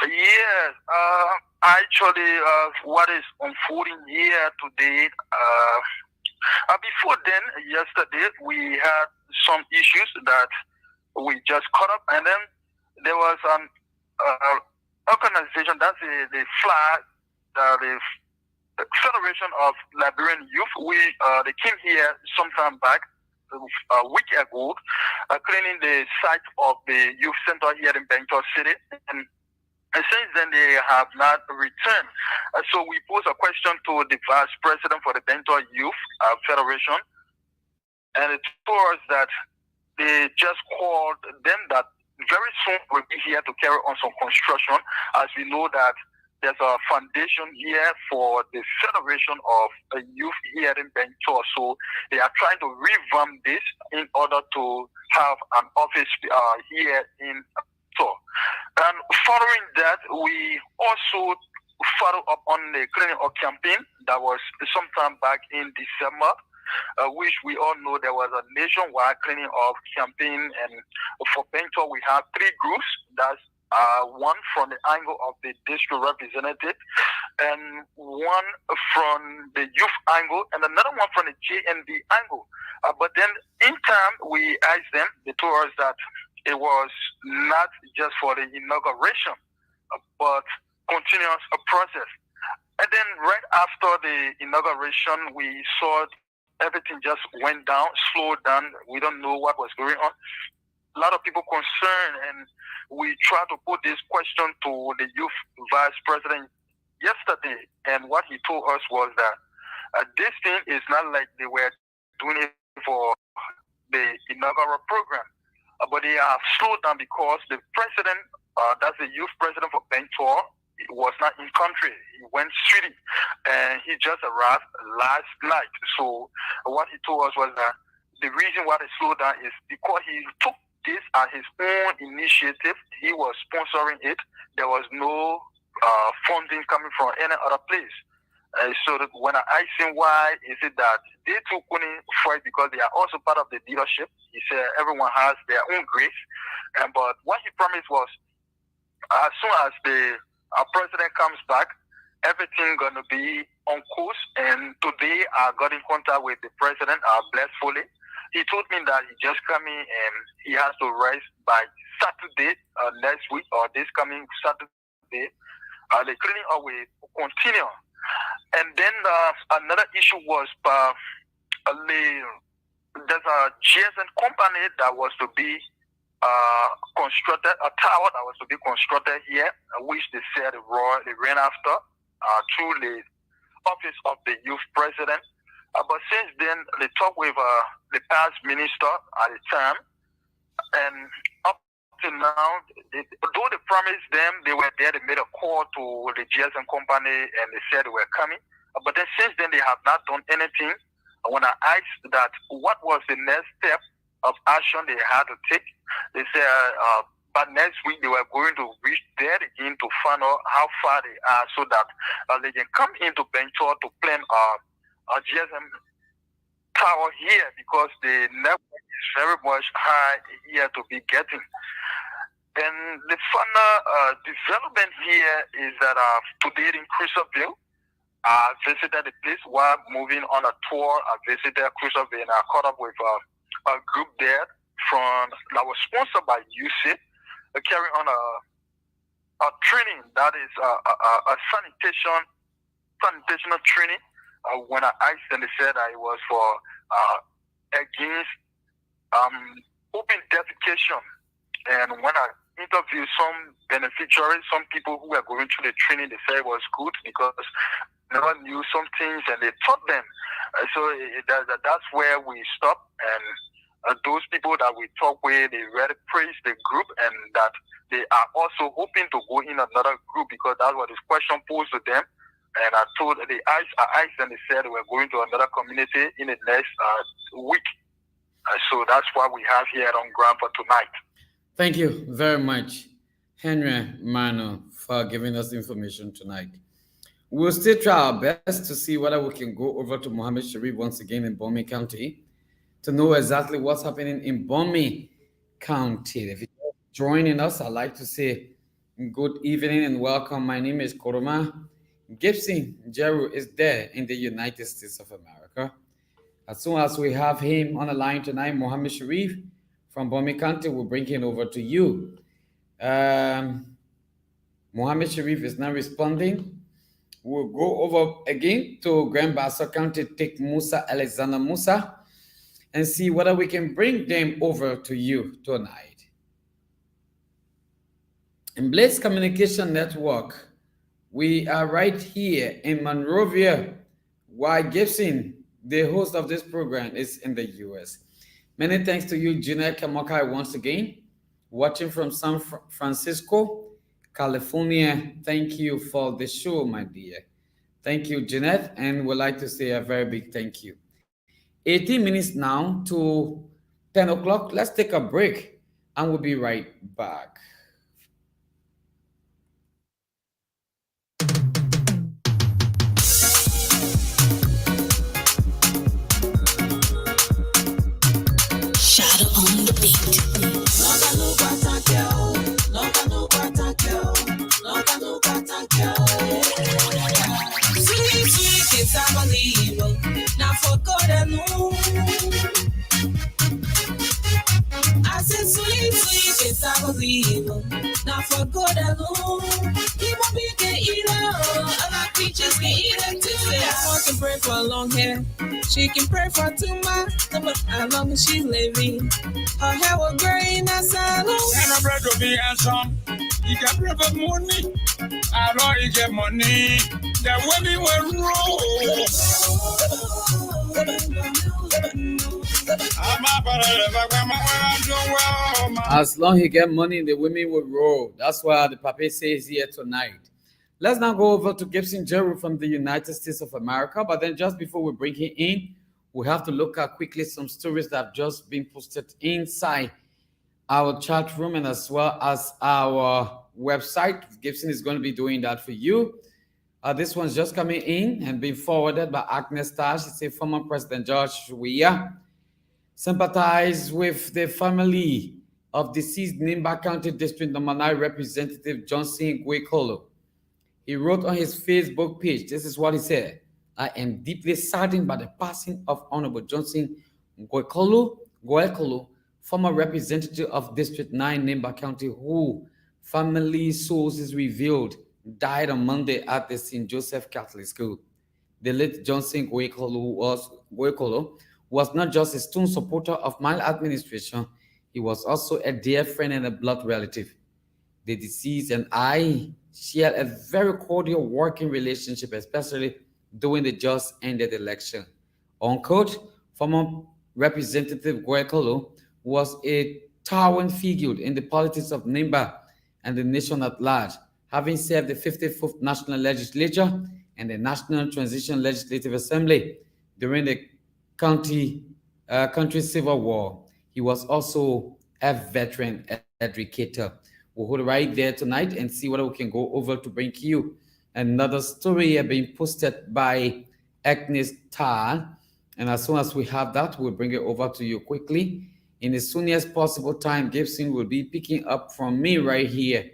Yes, actually, what is unfolding here today. Before then, yesterday, we had some issues that we just caught up, and then there was an organization, that's the flag, the Federation of Liberian Youth. They came here sometime back, a week ago, cleaning the site of the youth center here in Bentor City, and since then they have not returned. So we posed a question to the vice president for the Bentor Youth Federation, and it told us that they just called them that very soon we'll be here to carry on some construction, as we know that there's a foundation here for the Federation of Youth here in Bentor. So they are trying to revamp this in order to have an office here in Bentor. And following that, we also follow up on the cleaning up campaign that was sometime back in December, which we all know there was a nationwide cleaning up campaign. And for Bentor, we have 3 groups. That's one from the angle of the district representative, and one from the youth angle, and another one from the JNB angle. But then in time, we asked them, they told us that it was not just for the inauguration, but continuous process. And then right after the inauguration, we saw everything just went down, slowed down. We don't know what was going on. A lot of people concerned, and we tried to put this question to the youth vice president yesterday, and what he told us was that this thing is not like they were doing it for the inaugural program, but they have slowed down because the president, that's the youth president for Bentor, was not in country. He went shooting, and he just arrived last night. So what he told us was that the reason why they slowed down is because he took this as his own initiative. He was sponsoring it. There was no funding coming from any other place. So that when I asked him why is it that they too couldn't fight, because they are also part of the leadership, he said everyone has their own grace. But what he promised was, as soon as our president comes back, everything going to be on course. And today I got in contact with the president, blissfully. He told me that he just coming and he has to rest by Saturday next week, or this coming Saturday. The cleaning up will continue. And then another issue was there's a GSM company that was to be constructed, a tower that was to be constructed here, which they said they ran after through the office of the youth president. But since then, they talked with the past minister at the time, and up to now, though they promised them they were there, they made a call to the GSM company and they said they were coming. But then since then, they have not done anything. When I asked that what was the next step of action they had to take, they said but next week they were going to reach there again to find out how far they are so that they can come into Bentor to plan a GSM tower here because the network is very much high here to be getting. And the final development here is that today in Cruiserville, I visited the place while moving on a tour. I visited Cruiserville and I caught up with a group there that was sponsored by UC, carrying on a training that is a sanitational training. When I asked them, they said it was for against open defecation. And when I interviewed some beneficiaries, some people who were going through the training, they said it was good because they never knew some things and they taught them. That's where we stopped. And those people that we talk with, they really praise the group and that they are also hoping to go in another group because that's what this question posed to them. And I asked and they said we're going to another community in the next week. So that's what we have here on ground for tonight. Thank you very much, Henry Mano, for giving us information tonight. We'll still try our best to see whether we can go over to Mohammed Sharif once again in Bomi County to know exactly what's happening in Bomi County. If you're joining us, I'd like to say good evening and welcome. My name is Koroma. Gibson Jeru is there in the United States of America. As soon as we have him on the line tonight, Mohammed Sharif from Bomi County will bring him over to you. Mohammed Sharif is now responding. We'll go over again to Grand Bassa County, take Musa, Alexander Musa, and see whether we can bring them over to you tonight. In Blaze Communication Network, we are right here in Monrovia, while Gibson, the host of this program, is in the U.S. Many thanks to you, Jeanette Kamokai, once again, watching from San Francisco, California. Thank you for the show, my dear. Thank you, Jeanette, and we'd like to say a very big thank you. 18 minutes now to 10 o'clock. Let's take a break, and we'll be right back. Shadow on the beat. Sweet, sweet, it's unbelievable. Now for God alone. I said sweet, sweet, it's unbelievable. Now for God alone. He won't be the eater. Other creatures can eat it too. I can pray for long hair. She can pray for 2 months. But as long as she's living, her hair will grow in a salon. And a bread will be handsome. You can pray for money. I know you get money. The women will roll. As long as you get money, the women will roll. That's what the Papa says here tonight. Let's now go over to Gibson Jeru from the United States of America. But then just before we bring him in, we have to look at quickly some stories that have just been posted inside our chat room and as well as our website. Gibson is going to be doing that for you. This one's just coming in and being forwarded by Agnes Tash. It's a former President George Weah. Sympathize with the family of deceased Nimba County District Number 9 Representative Johnson Gwekolo. He wrote on his Facebook page, this is what he said: I am deeply saddened by the passing of Honorable Johnson Gwekolo, former representative of District 9 Nimba County, who family sources revealed died on Monday at the St. Joseph Catholic School. The late Johnson Gwekolo was not just a stone supporter of my administration, he was also a dear friend and a blood relative. The deceased and I shared a very cordial working relationship, especially during the just ended election. Unquote, former Representative Gwekolo was a towering figure in the politics of Nimba and the nation at large, having served the 55th National Legislature and the National Transition Legislative Assembly during the country's civil war. He was also a veteran educator. We'll hold right there tonight and see whether we can go over to bring you another story being posted by Agnes Tar. And as soon as we have that, we'll bring it over to you quickly. In the soonest possible time, Gibson will be picking up from me right here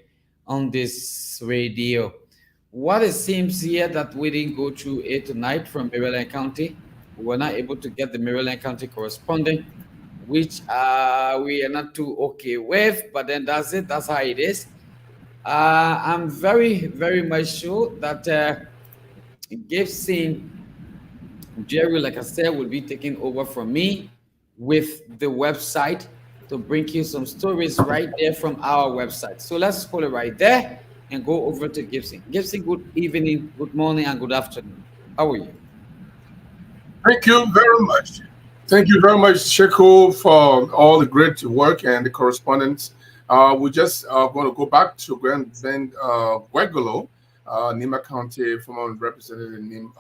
on this radio. What it seems here that we didn't go through it tonight from Maryland County. We were not able to get the Maryland County correspondent, which we are not too okay with, but then that's it. That's how it is. I'm very, very much sure that Gibson Jerry, like I said, will be taking over from me with the website to bring you some stories right there from our website. So let's hold it right there and go over to Gibson. Gibson, good evening, good morning, and good afternoon. How are you? Thank you very much. Thank you very much, Sheko, for all the great work and the correspondence. We just going to go back to Grand Ben Guegolo, Nima County, former representative Nim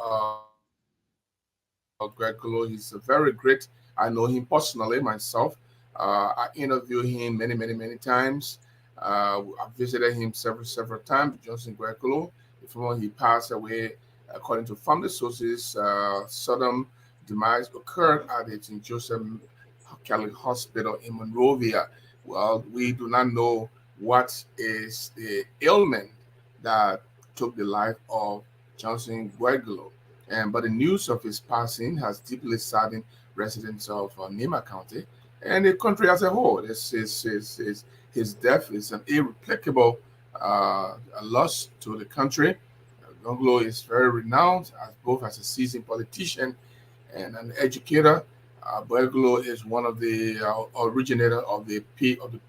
Guegolo. He's a very great. I know him personally myself. I interviewed him many times. I visited him several times. Johnson Guegolo, before he passed away, according to family sources, sudden demise occurred at the St. Joseph Catholic Hospital in Monrovia. Well, we do not know what is the ailment that took the life of Johnson Guegolo. But the news of his passing has deeply saddened residents of Nima County and the country as a whole. His death is an irreplaceable loss to the country. Guegolo is very renowned as both as a seasoned politician and an educator. Guegolo is one of the originator of the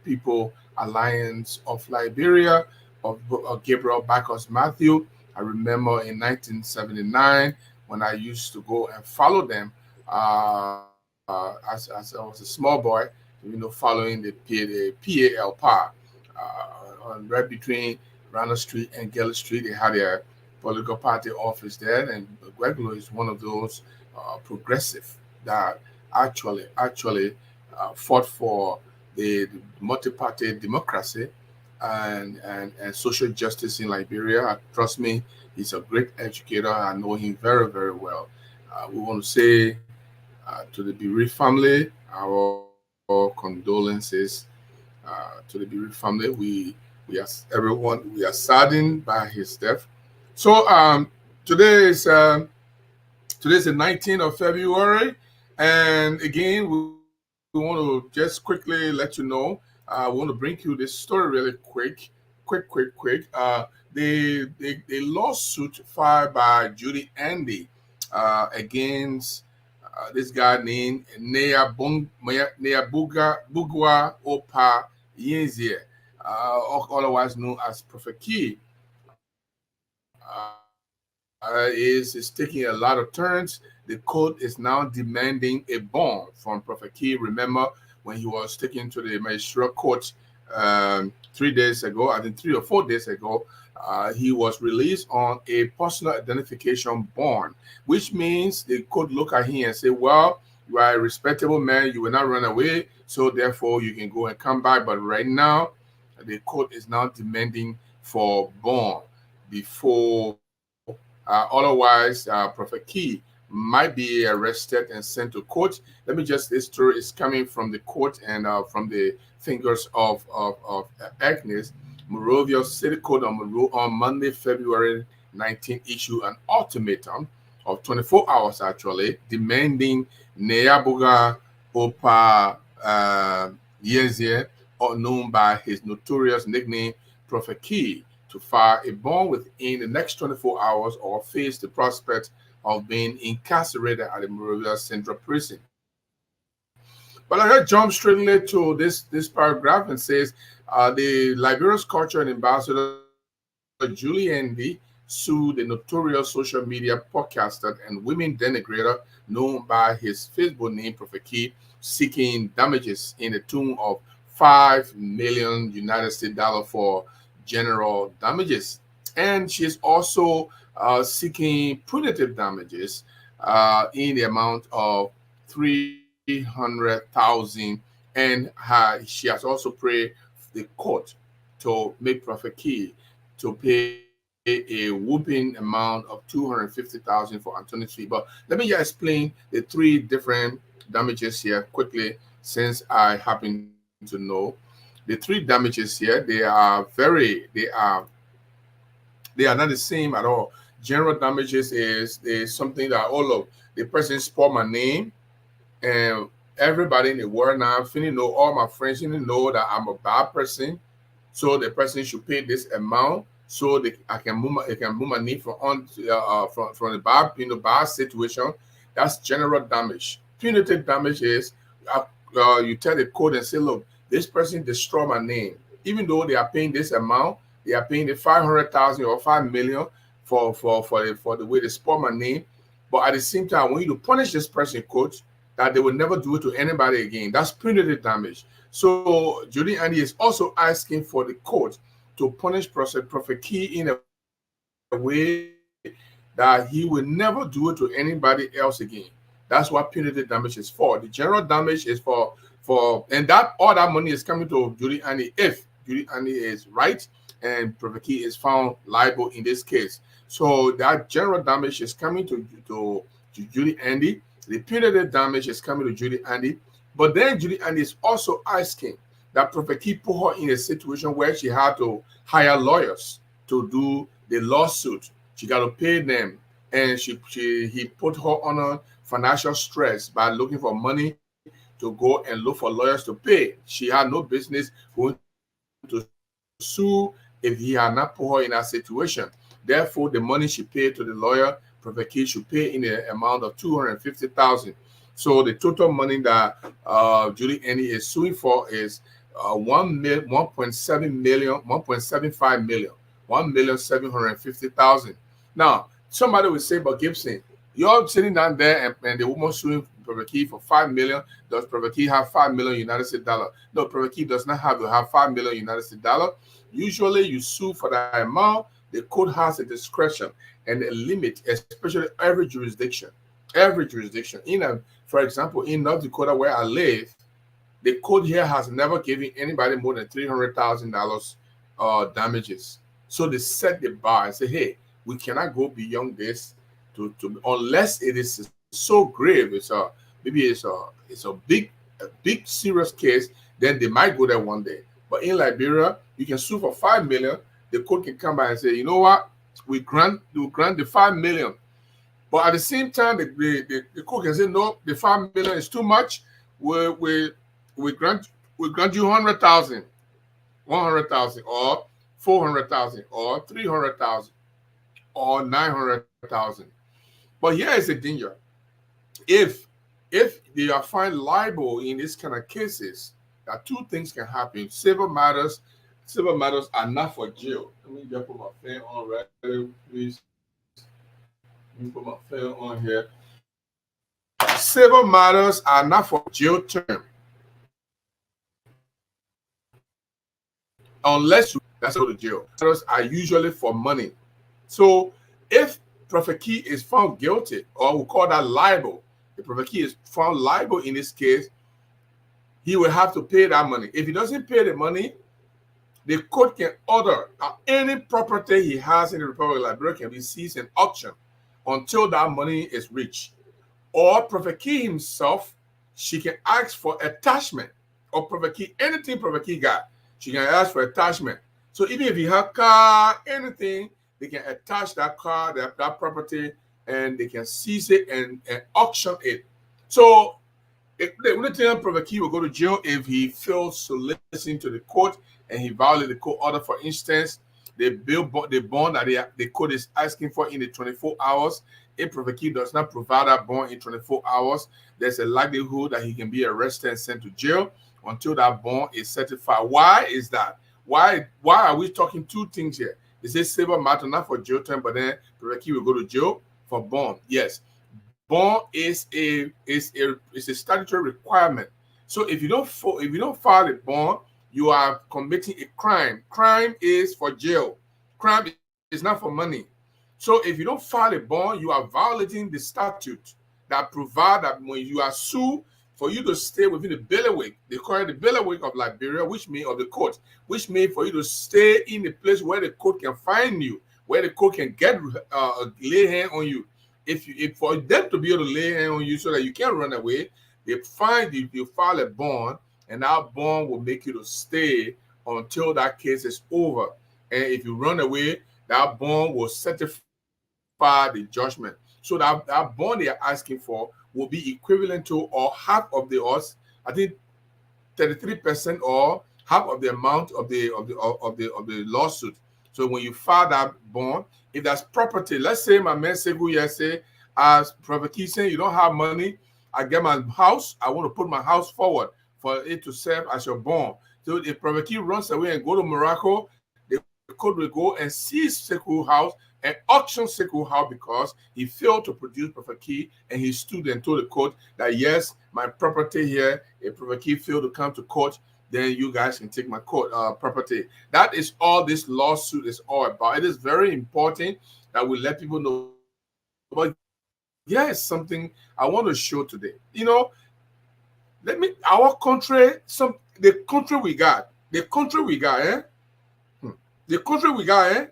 People Alliance of Liberia, of Gabriel Bacchus Matthew. I remember in 1979 when I used to go and follow them as I was a small boy, following the PAL right between Rana Street and Gale Street. They had their political party office there, and Guegolo is one of those progressive that actually fought for the multi-party democracy and social justice in Liberia. Trust me, he's a great educator. I know him very well. We want to say to the bereaved family, our condolences to the bereaved family. We are saddened by his death. So today is the 19th of February, and again we want to just quickly let you know. I want to bring you this story really quick. The lawsuit filed by Judy Andy against this guy named Bugwa Opa Yenzie, otherwise known as Prophet Key. Is taking a lot of turns. The court is now demanding a bond from Prophet Key. Remember when he was taken to the magistrate court 3 days ago, I think 3 or 4 days ago, he was released on a personal identification bond, which means they could look at him and say, well, you are a respectable man, you will not run away, so therefore you can go and come back. But right now, the court is now demanding for bond before otherwise Prophet Key might be arrested and sent to court. Let me just, this story is coming from the court and from the fingers of Agnes. Monrovia City Court on Monday, February 19, issued an ultimatum of 24 hours actually, demanding Neyabuga Opa Yenzie, or known by his notorious nickname Prophet Key, to file a bond within the next 24 hours or face the prospect of being incarcerated at the Monrovia Central Prison. But I jump straight to this paragraph and says, the Liberia's culture and ambassador Julie Andy sued the notorious social media podcaster and women denigrator known by his Facebook name Prophet Key, seeking damages in the tune of $5 million United States dollars for general damages, and she is also seeking punitive damages in the amount of $300,000, and she has also prayed the court to make Prophet Key to pay a whooping amount of $250,000 for Anthony's fee. But let me just explain the three different damages here quickly, since I happen to know the three damages here. They are not the same at all. General damages is something that all of the person spoiled my name, and everybody in the world now finna know, all my friends finna know that I'm a bad person. So the person should pay this amount so I can move my name from the bad situation. That's general damage. Punitive damage is you tell the court and say, look, this person destroyed my name. Even though they are paying this amount, they are paying the 500,000 or 5 million for the way they spoil my name. But at the same time, I want you to punish this person, coach, that they will never do it to anybody again. That's punitive damage. So Judy Andy is also asking for the court to punish Prophet Key in a way that he will never do it to anybody else again. That's what punitive damage is for. The general damage is for and that all that money is coming to Judy Andy if Judy Andy is right and Prophet Key is found liable in this case. So that general damage is coming to Judy Andy. The punitive damage is coming to Judy Andy. But then Judy Andy is also asking that Prophet Key put her in a situation where she had to hire lawyers to do the lawsuit. She got to pay them, and he put her under financial stress by looking for money to go and look for lawyers to pay. She had no business going to sue if he had not put her in that situation. Therefore, the money she paid to the lawyer, Prophet Key should pay in the amount of $250,000. So the total money that Judy Andy is suing for is 1.7 million, 1.75 million, 1,750,000. Now, somebody will say, but Gibson, you're sitting down there and the woman suing Prophet Key for 5 million. Does Prophet Key have 5 million United States dollar? No, Prophet Key does not have to have 5 million United States dollar. Usually, you sue for that amount. The court has a discretion and a limit, especially every jurisdiction. Every jurisdiction. For example, in North Dakota, where I live, the court here has never given anybody more than $300,000 damages. So they set the bar and say, hey, we cannot go beyond this to unless it is so grave. It's a big serious case. Then they might go there one day. But in Liberia, you can sue for 5 million. The court can come by and say, you know what? We grant the 5 million. But at the same time, the court can say, no, the 5 million is too much. We grant you 100,000, 100,000, or 400,000, or 300,000, or 900,000. But here is the danger. If they are found liable in this kind of cases, that two things can happen. Civil matters are not for jail. Let me just put my fan on right there, please. Let me put my fan on here. Civil matters are not for jail term. Unless that's go to jail. Matters are usually for money. So if Prophet Key is found guilty, or we call that liable, if Prophet Key is found liable in this case, he will have to pay that money. If he doesn't pay the money, the court can order that any property he has in the Republic of Liberia can be seized in auction until that money is reached. Or Prophet Key himself, she can ask for attachment of Prophet Key, anything Prophet Key got, she can ask for attachment. So even if he have car, anything, they can attach that car, that property, and they can seize it and auction it. So the only time Prophet Key will go to jail if he fails to listen to the court and he violated the court order. For instance, the bond that the court is asking for in the 24 hours. If Prophet Key does not provide that bond in 24 hours, there's a likelihood that he can be arrested and sent to jail until that bond is certified. Why is that? Why are we talking two things here? Is this civil matter, not for jail term, but then Prophet Key will go to jail for bond? Yes. Bond is a statutory requirement. So if you don't file a bond, you are committing a crime. Crime is for jail. Crime is not for money. So if you don't file a bond, you are violating the statute that provide that when you are sued for you to stay within the bailiwick. They call it the bailiwick of Liberia, which means of the court, which means for you to stay in the place where the court can find you, where the court can get lay hand on you. If for them to be able to lay hand on you so that you can't run away, they find you file a bond, and that bond will make you to stay until that case is over. And if you run away, that bond will certify the judgment. So that bond they are asking for will be equivalent to or half of the odds, I think 33% or half of the amount of the lawsuit. So when you file that bond, if that's property, let's say my man Sekou say, as Prophet Key saying, you don't have money, I get my house, I want to put my house forward for it to serve as your bond. So if Prophet Key runs away and go to Morocco, the court will go and seize Sekou house and auction Sekou house because he failed to produce Prophet Key, and he stood and told the court that yes, my property here, if Prophet Key failed to come to court, then you guys can take my court property. That is all this lawsuit is all about. It is very important that we let people know. But yes, something I want to show today. You know, our country, the country we got, eh? The country we got, eh?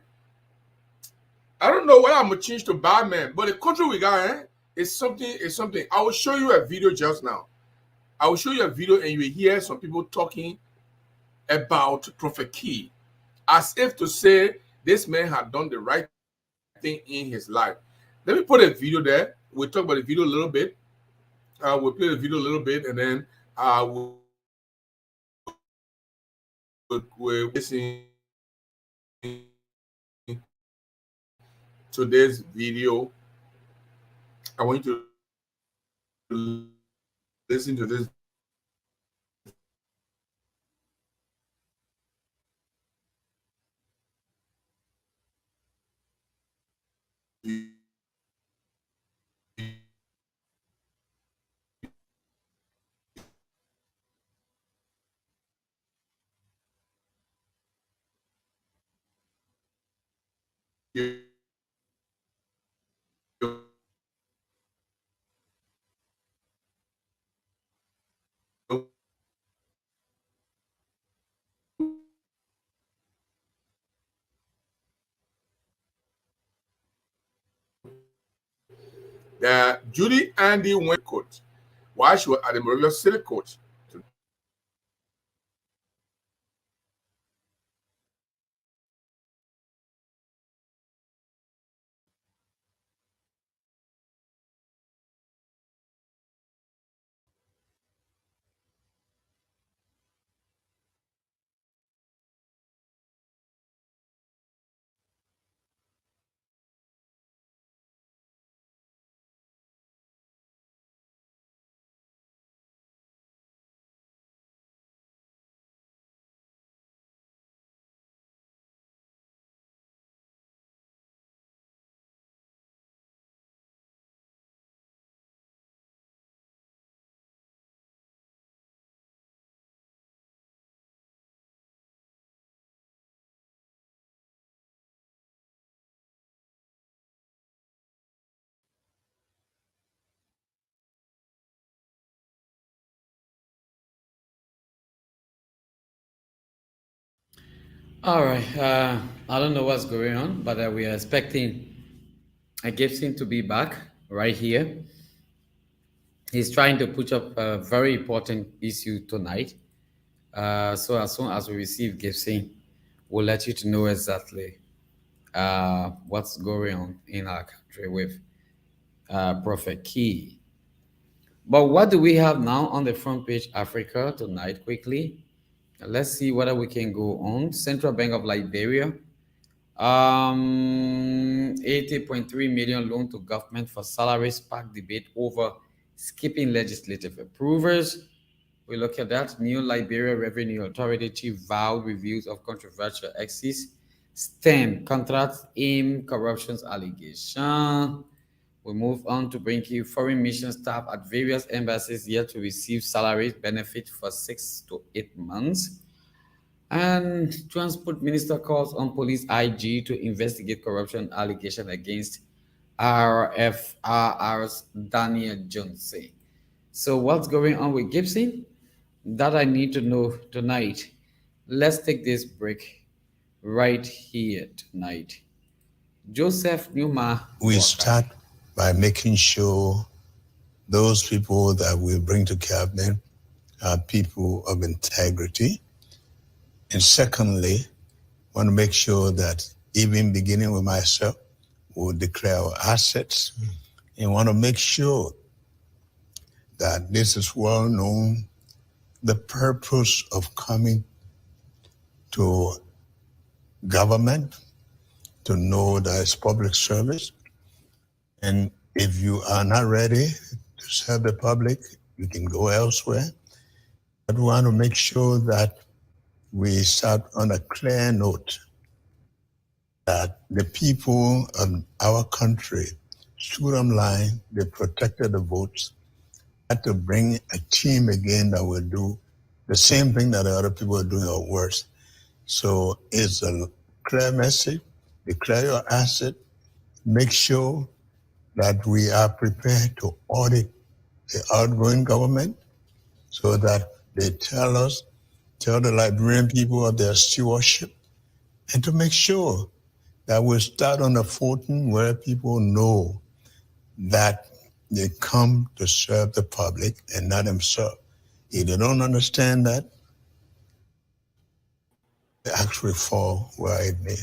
I don't know whether I'm gonna change to bad man, but the country we got, eh? Is something. I will show you a video just now. I will show you a video and you will hear some people talking about Prophet Key as if to say this man had done the right thing in his life. Let me put a video there. We'll talk about the video a little bit. We'll play the video a little bit and then we'll listen to this video. I want you to listen to this. Judy Andy went court while she was at the Moravia City Court. All right. I don't know what's going on, but we are expecting Gibson to be back right here. He's trying to push up a very important issue tonight. So as soon as we receive Gibson, we'll let you to know exactly what's going on in our country with Prophet Key. But what do we have now on the front page, Africa, tonight, quickly? Let's see whether we can go on. Central Bank of Liberia, 80.3 million loan to government for salary spark debate over skipping legislative approvers. We look at that. New Liberia Revenue Authority chief vowed reviews of controversial excess STEM contracts in corruptions allegation. We move on to bring you foreign mission staff at various embassies yet to receive salary benefit for 6 to 8 months. And Transport Minister calls on police IG to investigate corruption allegation against RFR's Daniel Johnson. So what's going on with Gibson? That I need to know tonight. Let's take this break right here tonight. Joseph Numa We Walker. start by making sure those people that we bring to cabinet are people of integrity. And secondly, want to make sure that even beginning with myself, we'll declare our assets and want to make sure that this is well known, the purpose of coming to government, to know that it's public service. And if you are not ready to serve the public, you can go elsewhere. But we want to make sure that we start on a clear note that the people of our country stood on line, they protected the votes, had to bring a team again that will do the same thing that the other people are doing or worse. So it's a clear message, declare your asset, make sure that we are prepared to audit the outgoing government so that they tell the Liberian people of their stewardship, and to make sure that we start on a footing where people know that they come to serve the public and not themselves. If they don't understand that, they actually fall where it may.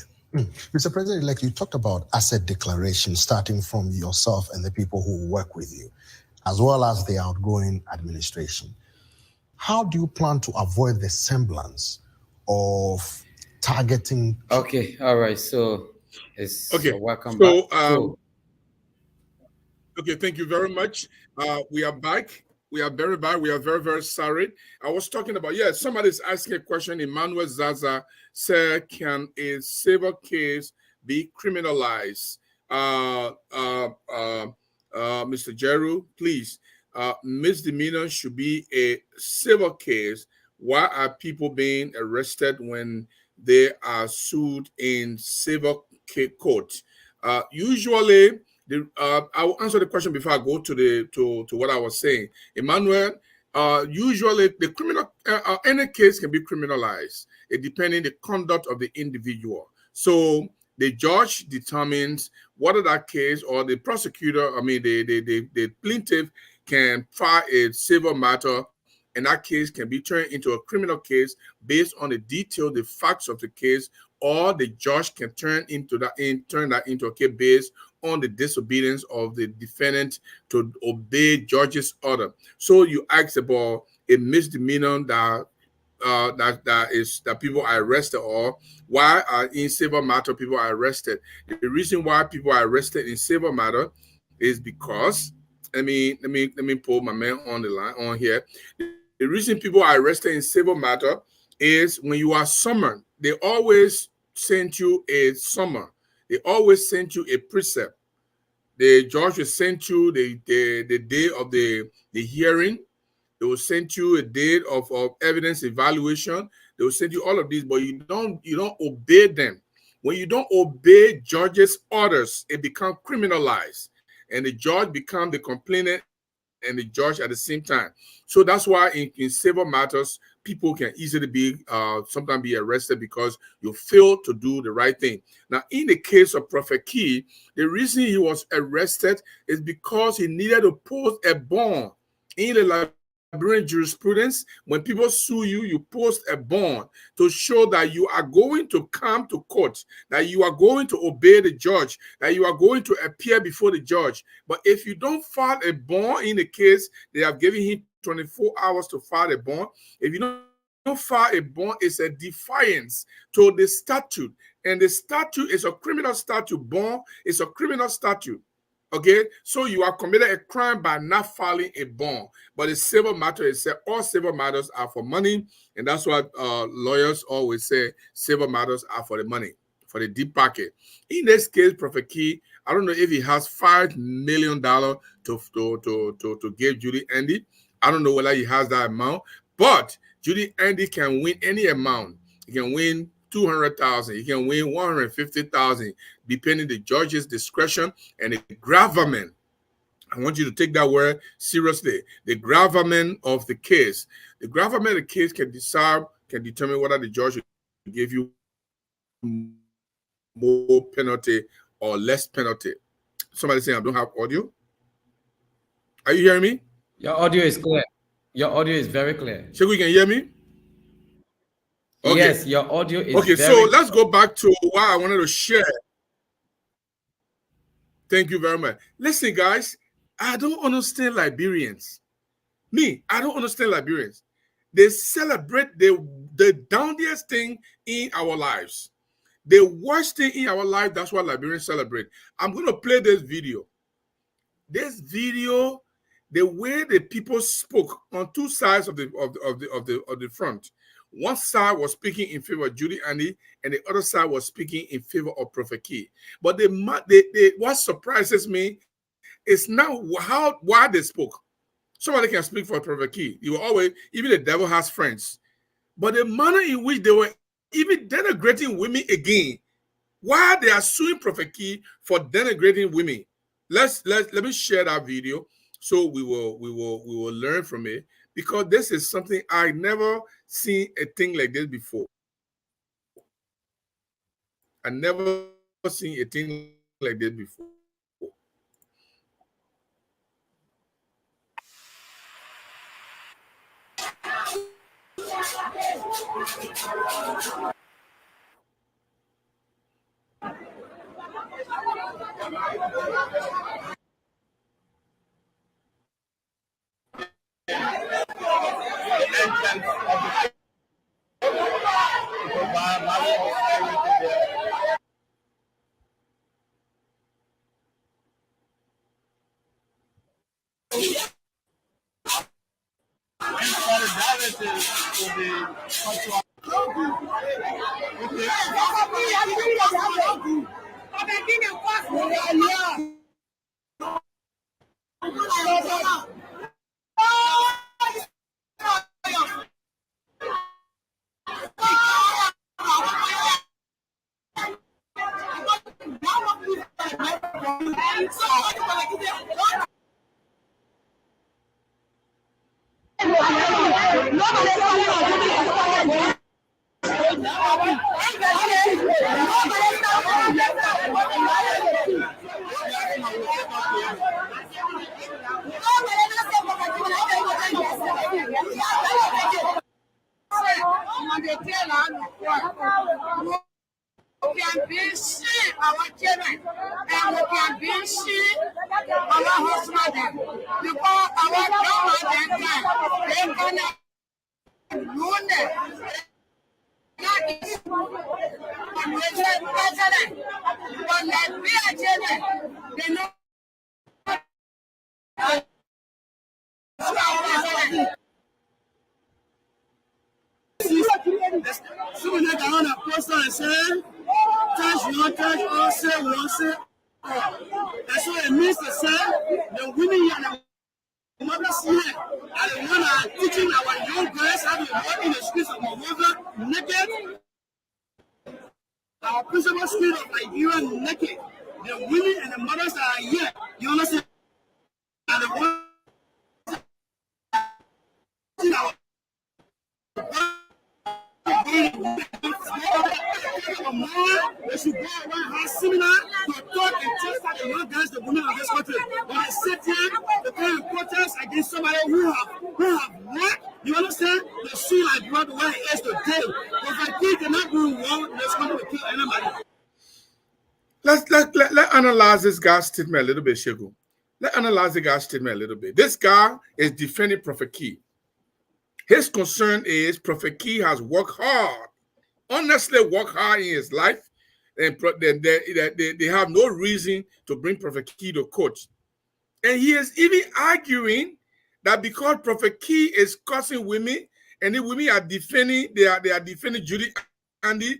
Mr. President-elect, you talked about asset declaration starting from yourself and the people who work with you, as well as the outgoing administration. How do you plan to avoid the semblance of targeting? Okay, all right. So it's Okay. welcome So, back. Okay, thank you very much. We are back. We are very bad. We are very, very sorry. I was talking about, somebody's asking a question. Emmanuel Zaza said, can a civil case be criminalized? Mr. Jeru, please. Misdemeanor should be a civil case. Why are people being arrested when they are sued in civil court? Usually, I will answer the question before I go to what I was saying. Emmanuel, usually the criminal any case can be criminalized, depending the conduct of the individual. So the judge determines whether that case, or the prosecutor, the plaintiff can file a civil matter, and that case can be turned into a criminal case based on the facts of the case, or the judge can turn that into a case based on the disobedience of the defendant to obey judge's order. So you asked about a misdemeanor that people are arrested, or why are in civil matter people are arrested. The reason why people are arrested in civil matter is because let me pull my man on the line on here. The reason people are arrested in civil matter is when you are summoned, they always send you a summons. They always send you a precept. The judge will send you the day of the hearing. They will send you a date of evidence evaluation. They will send you all of these, but you don't obey them. When you don't obey judge's orders, it becomes criminalized, and the judge becomes the complainant and the judge at the same time. So that's why in civil matters, people can easily sometimes be arrested because you fail to do the right thing. Now, in the case of Prophet Key, the reason he was arrested is because he needed to post a bond. In the Liberian jurisprudence, when people sue you, you post a bond to show that you are going to come to court, that you are going to obey the judge, that you are going to appear before the judge. But if you don't file a bond in the case, they have given him 24 hours to file a bond. If you don't file a bond, it's a defiance to the statute. And the statute is a criminal statute. Bond is a criminal statute. Okay, so you are committed a crime by not filing a bond. But the civil matter is all civil matters are for money, and that's what lawyers always say. Civil matters are for the money, for the deep pocket. In this case, Prophet Key, I don't know if he has $5 million to give Judy Andy. I don't know whether he has that amount, but Judy Andy can win any amount. He can win 200,000. He can win 150,000, depending the judge's discretion and the gravamen I want you to take that word seriously. The gravamen of the case. The gravamen of the case can determine whether the judge will give you more penalty or less penalty. Somebody saying I don't have audio. Are you hearing me? Your audio is clear. Your audio is very clear. So we can hear me? Okay. Yes, your audio is okay. Very so let's go back to why I wanted to share. Thank you very much. Listen, guys, I don't understand Liberians. I don't understand Liberians. They celebrate the downest thing in our lives. The worst thing in our life, that's what Liberians celebrate. I'm going to play this video. This video, the way the people spoke on two sides of the front. One side was speaking in favor of Judy Andy, and the other side was speaking in favor of Prophet Key. But what surprises me is now why they spoke. Somebody can speak for Prophet Key. You will always, even the devil has friends. But the manner in which they were even denigrating women again, why they are suing Prophet Key for denigrating women. Let me share that video so we will learn from it, because this is something I never seen a thing like this before. I never seen a thing like this before. And so it means to say the women and the mothers here are the ones that are teaching our young girls how to walk in the streets of Monrovia naked. Our principal street of Nigeria naked. The women and the mothers that are here, you understand, are the ones teaching our they should go around have seminar to talk and test out the young guys, the women of this country. When they sit here, they go and protest against somebody who have what? You understand? They see like what the way it is today. If a kid cannot do war, this country will kill anybody. Let's analyze this guy's statement a little bit, Shegu. Let's analyze the guy's statement a little bit. This guy is defending Prophet Key. His concern is Prophet Key has worked hard, honestly worked hard in his life, and they have no reason to bring Prophet Key to court. And he is even arguing that because Prophet Key is cursing women, and the women are defending, they are defending Judy Andy,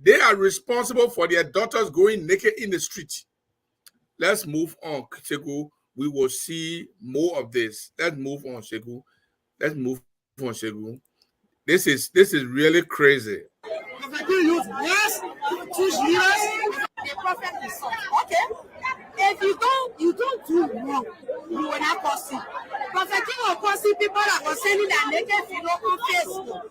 they are responsible for their daughters going naked in the street. Let's move on, Shegu. We will see more of this. Let's move on, Shegu. Let's move on, Shegu. This is really crazy. Prophet Key used words to teach leaders. The prophet is son. Okay. If you don't do wrong, you will not cause it. Prophet King will cause people that are sending their naked feet on Facebook.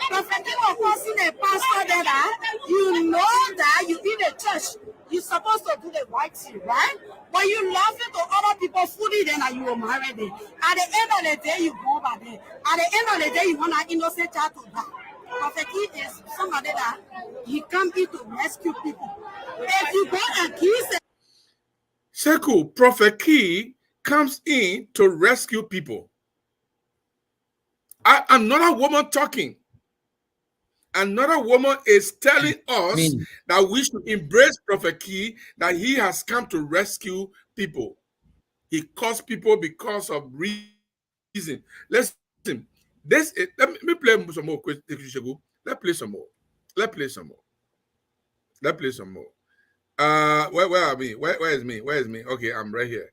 Prophet King will cause a pastor that you know that you in a church, you're supposed to do the right thing, right? But you love it to other people fully, then you will marry them. At the end of the day, you go back there. At the end of the day, you want an innocent child to die. Prophet King is somebody that he come in to rescue people. If you go and kiss Sekou, Prophet Key comes in to rescue people. Another woman talking. Another woman is telling us that we should embrace Prophet Key, that he has come to rescue people. He caused people because of reason. Listen, let me play some more. Let's play some more. Let's play some more. Let's play some more. Where are me? Where is me? Where is me? Okay, I'm right here.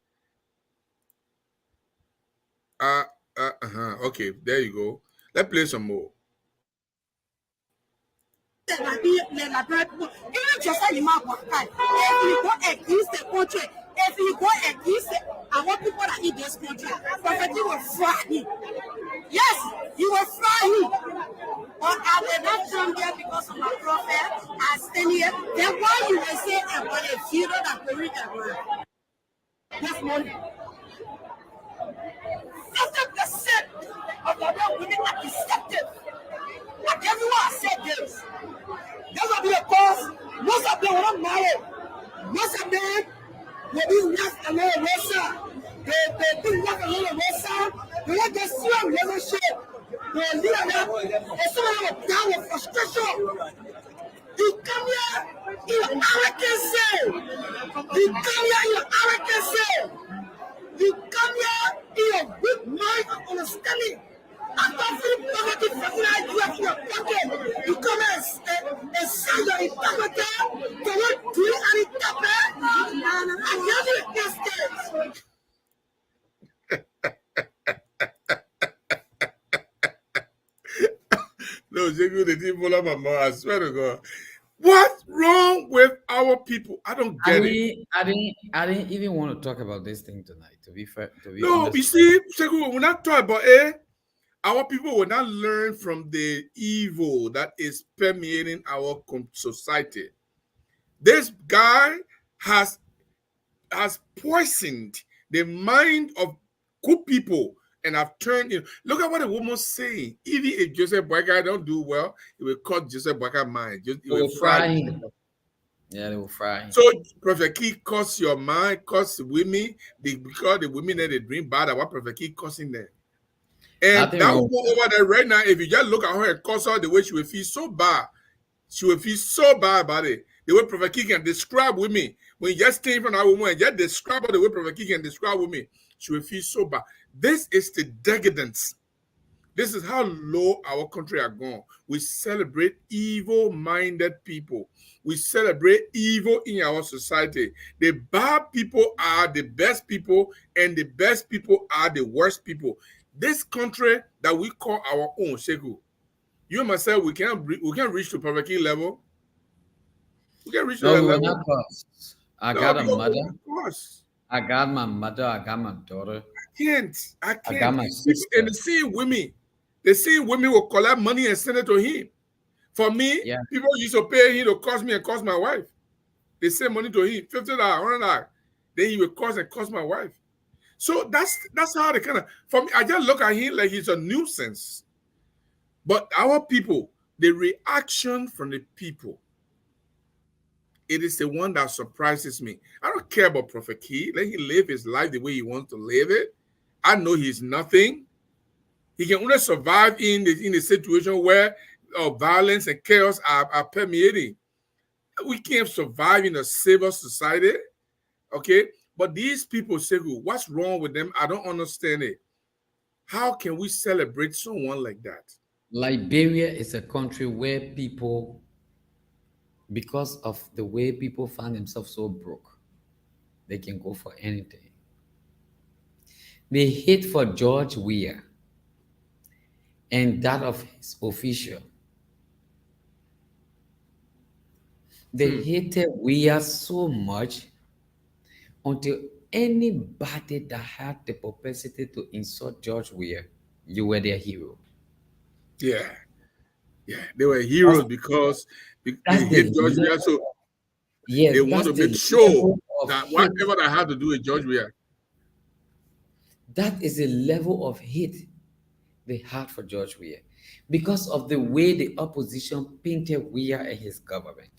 Okay, there you go. Let's play some more. Even just like if you go against the country, if you go against our people that in this country, Prophet will fry him. Yes, you will fry him. But I will not come here because of my prophet. I stand here. Then why you will say about a video that will read around this morning? 50% of the women are deceptive. Like everyone said this. That's what be a cause. Most of them will not marry. Most of them will be left alone with Rosa. They be left alone with Rosa. They will get serious relationship. They will leave them. And some of them will die with frustration. You come here in your arrogance. You come here in your arrogance. You come here in your weak mind of understanding. After feeling poverty, you have in your pocket. You come and sell your integrity to what do you and and you have it No, Sekou, they didn't follow my mom. I swear to God. What's wrong with our people? I don't get it. I didn't even want to talk about this thing tonight. To be fair, no, honest. You see, Sekou, we're not talking about it. Our people will not learn from the evil that is permeating our society. This guy has poisoned the mind of good people and have turned. Look at what the woman's saying. Even if Joseph Boyka don't do well, it will cut Joseph Boyka's mind. It will fry him. Yeah, they will fry him. So Prophet Key cuts your mind, cuts women, because the women that they drink bad, what Prophet Key cussing them. And that woman over there right now, if you just look at her and cuss her the way she will feel so bad, she will feel so bad about it. The way Prophet Key can describe women, when you just came from that woman and just describe her the way Prophet Key can describe women, she will feel so bad. This is the decadence. This is how low our country are gone. We celebrate evil-minded people. We celebrate evil in our society. The bad people are the best people, and the best people are the worst people. This country that we call our own, Sekou, you and myself, we can't reach to Prophet Key level. We can't reach to that level. I got a mother. I got my mother. I got my daughter. I can't. I got my sister. And the same women will collect money and send it to him. For me, people used to pay him to cost me and cost my wife. They send money to him, $50, $100. Then he will cost and cost my wife. So that's how they kind of, for me, I just look at him like he's a nuisance. But our people, the reaction from the people, it is the one that surprises me. I don't care about Prophet Key. Let him live his life the way he wants to live it. I know he's nothing. He can only survive in a situation where violence and chaos are permeating. We can't survive in a civil society, okay? But these people say, what's wrong with them? I don't understand it. How can we celebrate someone like that? Liberia is a country where people, because of the way people find themselves so broke, they can go for anything. They hate for George Weah and that of his official. They hated Weah so much until anybody that had the propensity to insult George Weah, you were their hero. Yeah. They were heroes because they hate George Weah. So yes, they want to make sure that whatever they have to do with George Weah. That is a level of hate they had for George Weah because of the way the opposition painted Weah and his government.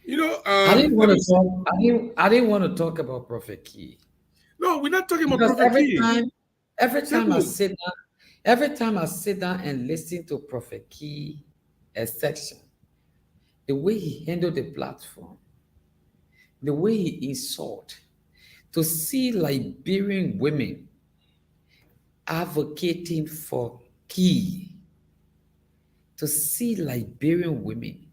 You know, I didn't want to talk. I didn't want to talk about Prophet Key. No, we're not talking about Because Prophet Key. every time I sit down and listen to Prophet Key, a section, the way he handled the platform, the way he insulted, to see Liberian women advocating for Key, to see Liberian women.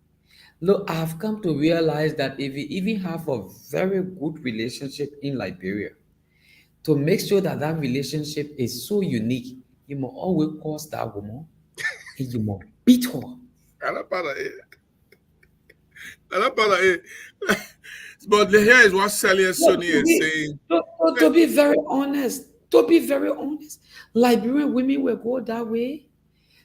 Look, I've come to realize that if you even have a very good relationship in Liberia, to make sure that that relationship is so unique, you must always cause that woman and you must beat her. But here is what Celia Sonny is saying. To be very honest, Liberian women will go that way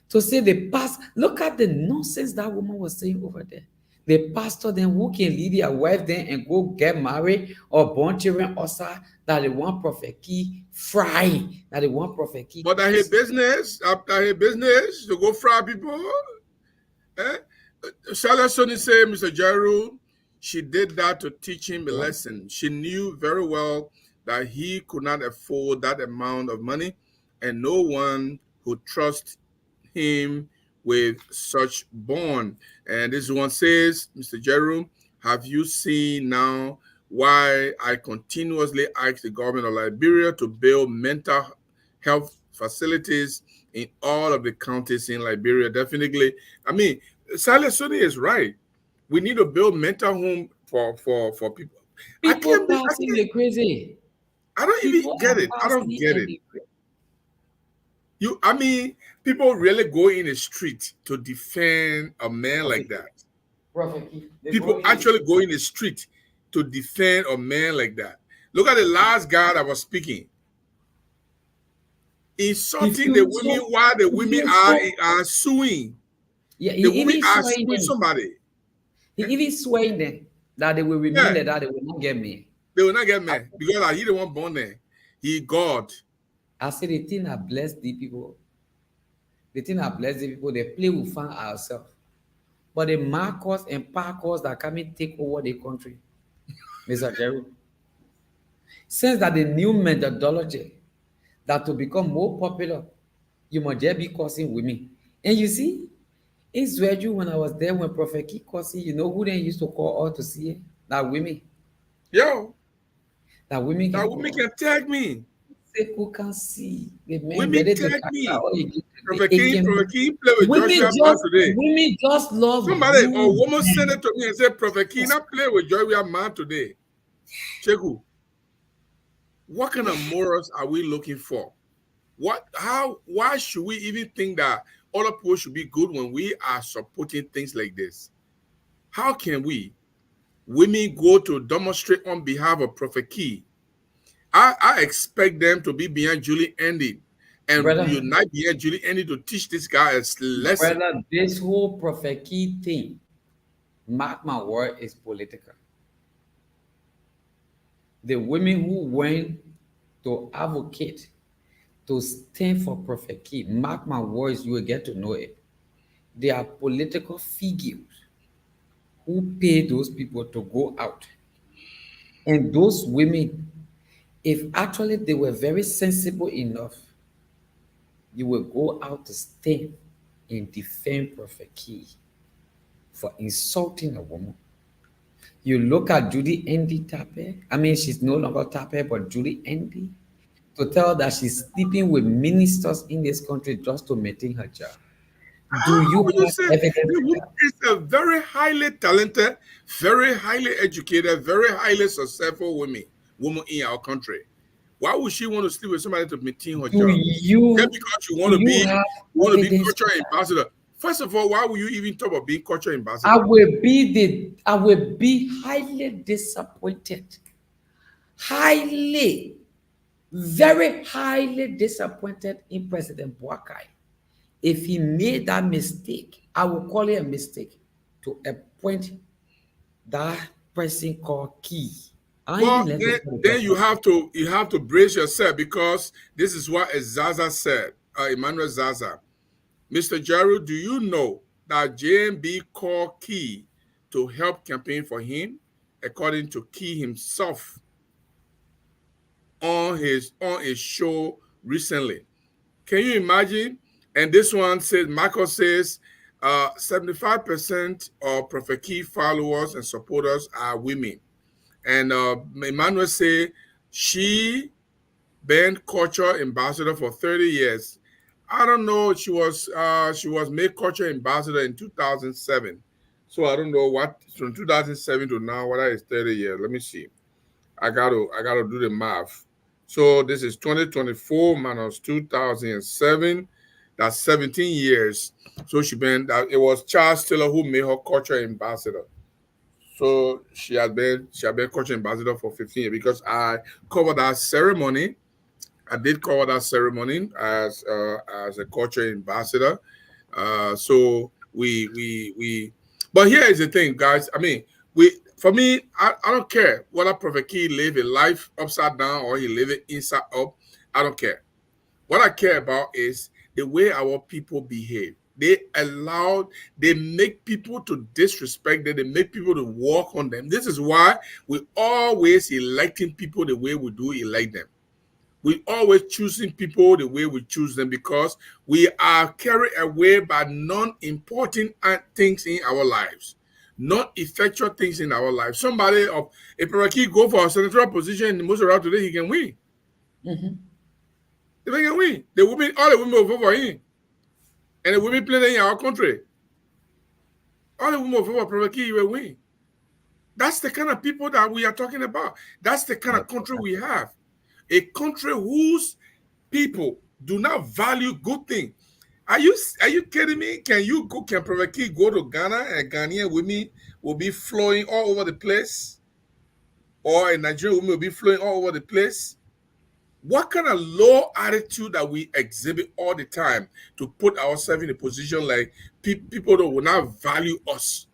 to say the past. Look at the nonsense that woman was saying over there. The pastor then who can lead their wife then and go get married or born children also that they want Prophet Key fry, that they want Prophet Key. But that his business, after his business, to go fry people. Celia Sonny said, Mr. Jeru, she did that to teach him a lesson. She knew very well that he could not afford that amount of money, and no one would trust him with such bond. And this one says, Mr. Jeru, have you seen now why I continuously ask the government of Liberia to build mental health facilities in all of the counties in Liberia? Definitely. I mean, Silas Sonny is right. We need to build mental home for people. People passing crazy. I don't even get it. I don't get it. I mean, people really go in the street to defend a man like that. People actually go in the street to defend a man like that. Look at the last guy that was speaking. Insulting the women while the women are suing. Yeah, the women are suing somebody. He even swearing them that they will remember that they will not get me. They will not get me because he the one born there. He God. I said the thing that bless the people. The thing that bless the people, they play with fun ourselves. But the Marcos and Parcos that come and take over the country, Mr. Jeru, since that the new methodology that to become more popular, you must just be causing women. And you see, in Zweju, when I was there, when Prophet Key causing, you know who they used to call all to see it? That women. Yo. That women can tag me. People can see. Women tag me. Prophet Key play with Joshua today. Women just love somebody or woman sent it to me and said, Prophet Key not play with Joshua man today. Cheku. What kind of morals are we looking for? Why should we even think that other people should be good when we are supporting things like this? How can women go to demonstrate on behalf of Prophet Key? I expect them to be behind Julie Andy and unite behind Julie Andy to teach this guy a lesson. Brother, this whole Prophet Key thing, mark my word, is political. The women who went to advocate, to stand for Prophet Key, mark my words, you will get to know it. They are political figures who pay those people to go out. And those women, if actually they were very sensible enough, you will go out to stand and defend Prophet Key for insulting a woman. You look at Judy Andy Tape. I mean, she's no longer Tape, but Judy Andy, to tell that she's sleeping with ministers in this country just to maintain her job. Do you have evidence? It's a very highly talented, very highly educated, very highly successful woman in our country. Why would she want to sleep with somebody to maintain her job? Just because you want to be cultural ambassador. First of all, why will you even talk about being culture ambassador? I will be highly disappointed. Very highly disappointed in President Boakai. If he made that mistake, I will call it a mistake, to appoint that person called Key. Well, then you have to brace yourself, because this is what Zaza said, Emmanuel Zaza. Mr. Jaru, do you know that JMB called Key to help campaign for him, according to Key himself on his show recently? Can you imagine? And this one says, Michael says, 75% of Prophet Key followers and supporters are women. And Emmanuel say she been culture ambassador for 30 years. I don't know. She was made culture ambassador in 2007. So I don't know what from 2007 to now, what is 30 years. Let me see. I gotta do the math. So this is 2024 minus 2007. That's 17 years. So it was Charles Taylor who made her culture ambassador. So she had been culture ambassador for 15 years, because I covered that ceremony. I did cover that ceremony as a culture ambassador. So we but here is the thing, guys. I mean, for me, I don't care whether Prophet Key live a life upside down or he live it inside up. I don't care. What I care about is the way our people behave. They make people to disrespect them. They make people to walk on them. This is why we always electing people the way we do elect them. We always choosing people the way we choose them, because we are carried away by non-important things in our lives, non-effectual things in our lives. Somebody of a Prophet go for a senatorial position in Mosul today, he can win. Mm-hmm. They can win. All the women will vote for him. And the women playing in our country. All the women will vote for Prophet Key, will win. That's the kind of people that we are talking about. That's the kind of country we have. A country whose people do not value good things. Are you kidding me? Can Prophet Key go to Ghana and Ghanaian women will be flowing all over the place? Or a Nigerian woman will be flowing all over the place? What kind of low attitude that we exhibit all the time to put ourselves in a position like people that will not value us?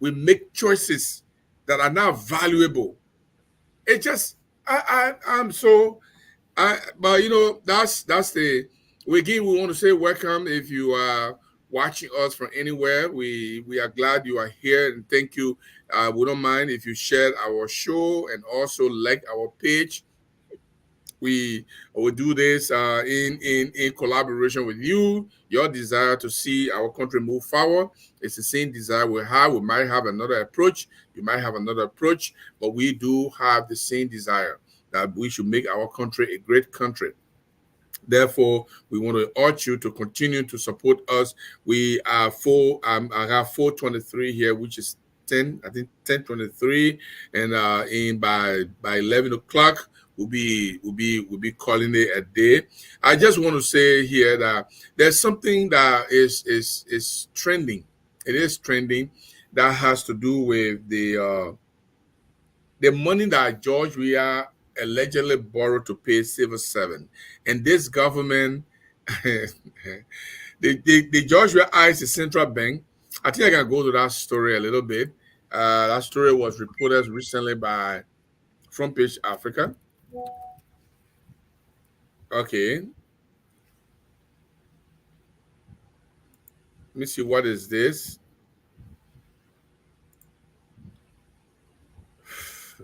We make choices that are not valuable. It just, I'm so, but you know, that's we want to say welcome. If you are watching us from anywhere, we are glad you are here, and thank you. We don't mind if you share our show and also like our page. We will do this in collaboration with you. Your desire to see our country move forward, it's the same desire we have. We might have another approach. You might have another approach, but we do have the same desire that we should make our country a great country. Therefore, we want to urge you to continue to support us. We are I have 423 here, which is 10:23, and by 11 o'clock. We'll be calling it a day. I just want to say here that there's something that is trending. It is trending that has to do with the money that George Weah allegedly borrowed to pay civil servant, and this government, the George Weah asked the central bank. I think I can go to that story a little bit. That story was reported recently by Front Page Africa. Okay. Let me see, what is this?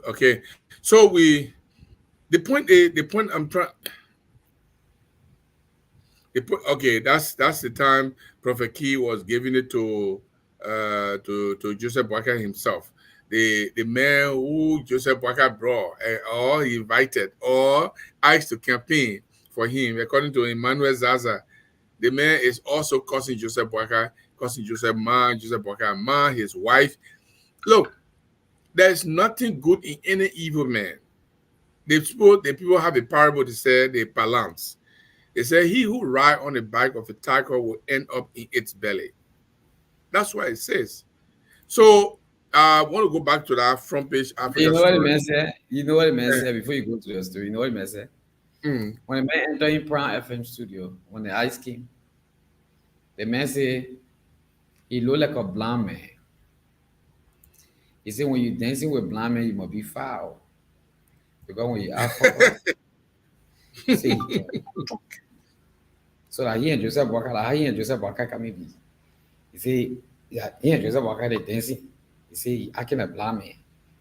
Okay. So the point I'm trying. Okay, that's the time Prophet Key was giving it to Joseph Boakai himself. The man who Joseph Boakai brought or he invited or asked to campaign for him, according to Emmanuel Zaza, the man is also causing Joseph Boakai, causing Joseph Boakai, his wife. Look, there's nothing good in any evil man. The people have a parable to say, they balance. They say, he who ride on the back of a tiger will end up in its belly. That's why it says. So I want to go back to that front page Africa You know what the story. man said? You know what the man said before you go to the story? You know what the man said? Mm. When the man entered in Prime FM studio, when the ice came, the man said he looked like a blind man. He said when you're dancing with blind man, you must be foul. Because when you are foul, see, so that he and Joseph Walker, like he and Joseph Walker come in. He said, yeah, he and Joseph Walker they dancing. He said he acting a blind man.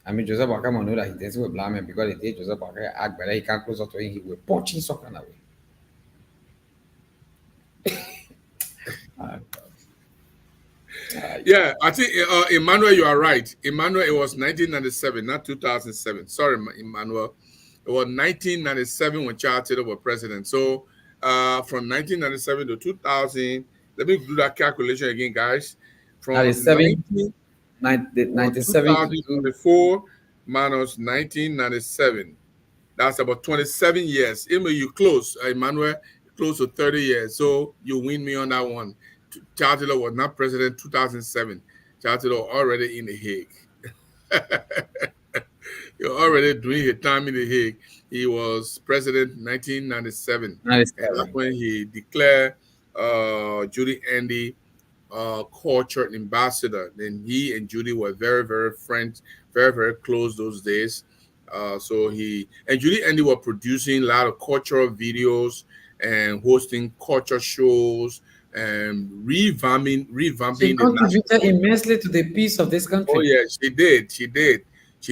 I mean, Joseph Walker must know that he dancing with blind man because the day Joseph Walker act better, he can't close up to him, he will punch him some kind of way. Yeah, I think Emmanuel, you are right. Emmanuel, it was 1997, not 2007. Sorry, Emmanuel. It was 1997 when Charles Taylor was president. So from 1997 to 2000, let me do that calculation again, guys. From 97 2024 minus 1997. That's about 27 years. Even you close, Emmanuel, close to 30 years. So you win me on that one. Charles Taylor was not president 2007. Charles Taylor already in the Hague. You're already doing his time in the Hague. He was president 1997. And that's when he declared Judy Andy culture ambassador. Then he and Judy were very, very friends, very, very close those days. So he and Judy Andy were producing a lot of cultural videos and hosting culture shows and revamping. She contributed immensely to the peace of this country. Oh yeah, she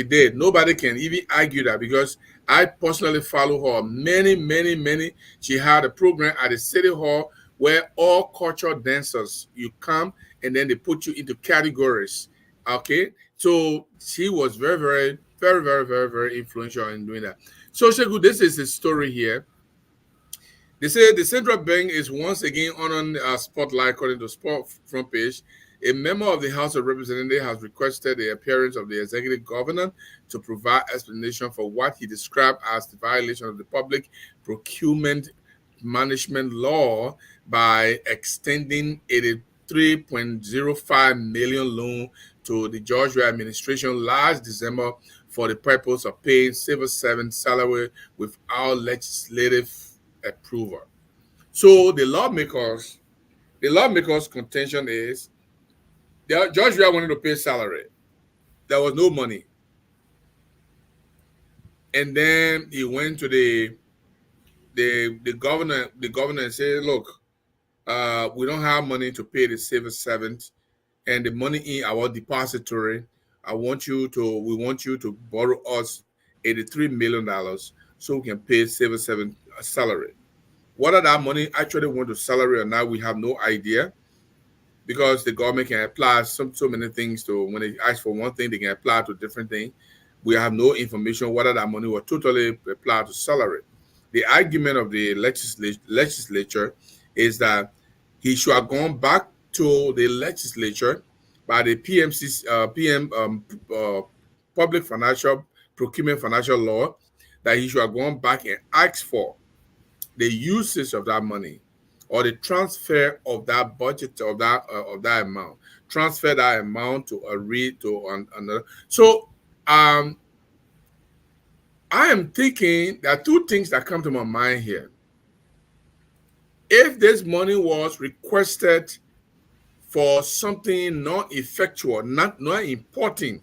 did. Nobody can even argue that because I personally follow her many. She had a program at the city hall where all cultural dancers, you come and then they put you into categories. Okay, so she was very influential in doing that. So Shegu, this is the story here. They say the central bank is once again on a spotlight, according to Sport front page. A member of the House of Representatives has requested the appearance of the executive governor to provide explanation for what he described as the violation of the public procurement management law by extending 83.05 million loan to the Georgia administration last December for the purpose of paying civil servant salary without legislative approval. So the lawmakers' contention is Georgia wanted to pay salary. There was no money. And then he went to the governor and said, look, we don't have money to pay the civil servant and the money in our depository. We want you to borrow us $83 million so we can pay civil servant salary. Whether that money actually went to salary or not, we have no idea, because the government can apply so many things to, when they ask for one thing, they can apply to different things. We have no information whether that money was totally applied to salary. The argument of the legislature is that he should have gone back to the legislature by the Public Financial Procurement Financial Law, that he should have gone back and asked for the usage of that money or the transfer of that budget of that amount, transfer that amount to another. So I am thinking there are two things that come to my mind here. If this money was requested for something non-effectual, not important,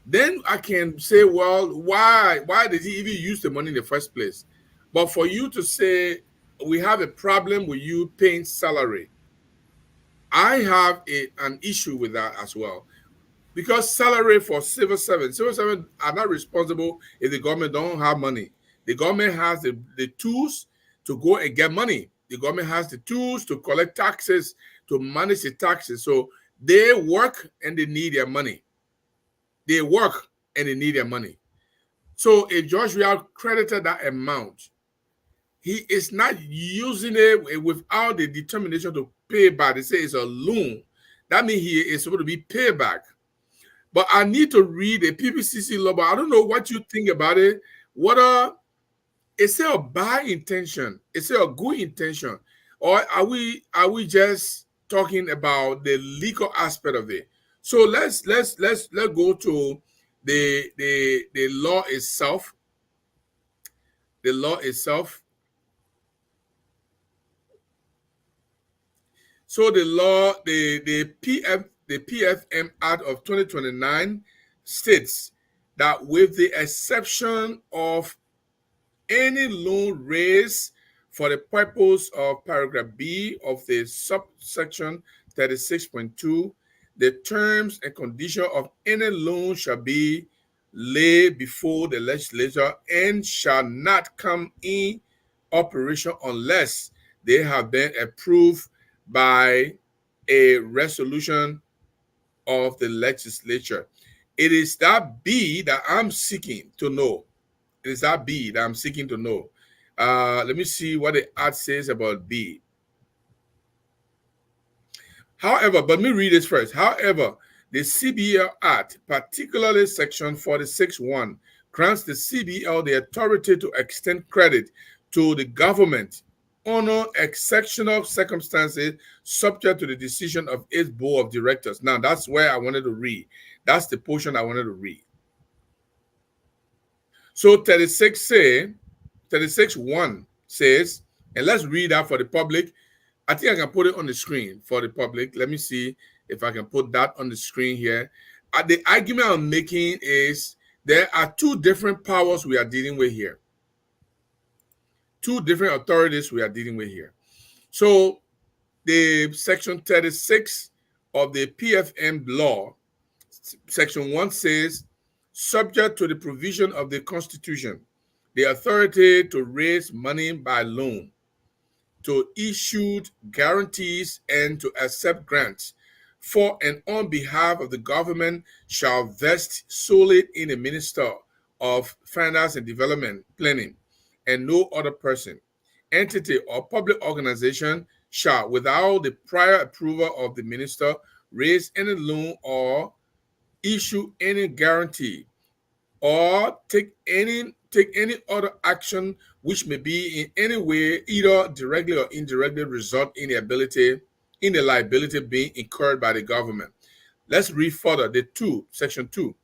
then I can say, well, why did he even use the money in the first place? But for you to say, we have a problem with you paying salary, I have an issue with that as well. Because salary for civil servants are not responsible if the government don't have money. The government has the tools to go and get money. The government has the tools to collect taxes, to manage the taxes. So they work and they need their money. They work and they need their money. So if George Weah credited that amount, he is not using it without the determination to pay back. They say it's a loan. That means he is supposed to be paid back. But I need to read the PPCC law, but I don't know what you think about it. Is it a bad intention? Is it a good intention? Or are we just talking about the legal aspect of it. So let's go to the law itself. The law itself. So the law, the PFM Act of 2029 states that with the exception of any loan raised for the purpose of paragraph B of the subsection 36.2, the terms and conditions of any loan shall be laid before the legislature and shall not come in operation unless they have been approved by a resolution of the legislature. It is that B that I'm seeking to know. It is that B that I'm seeking to know. Let me see what the Act says about B. However, but let me read this first. However, the CBL Act, particularly Section 46(1), grants the CBL the authority to extend credit to the government under exceptional circumstances subject to the decision of its board of directors. Now, that's where I wanted to read. That's the portion I wanted to read. So 36(1) says, and let's read that for the public. I think I can put it on the screen for the public. Let me see if I can put that on the screen here. The argument I'm making is there are two different powers we are dealing with here. Two different authorities we are dealing with here. So the section 36 of the PFM law, section 1 says, subject to the provision of the Constitution, the authority to raise money by loan, to issue guarantees, and to accept grants for and on behalf of the government shall vest solely in the Minister of Finance and Development Planning, and no other person, entity, or public organization shall, without the prior approval of the minister, raise any loan or issue any guarantee or take any other action which may be in any way, either directly or indirectly, result in the liability being incurred by the government. Let's read further. Section 2.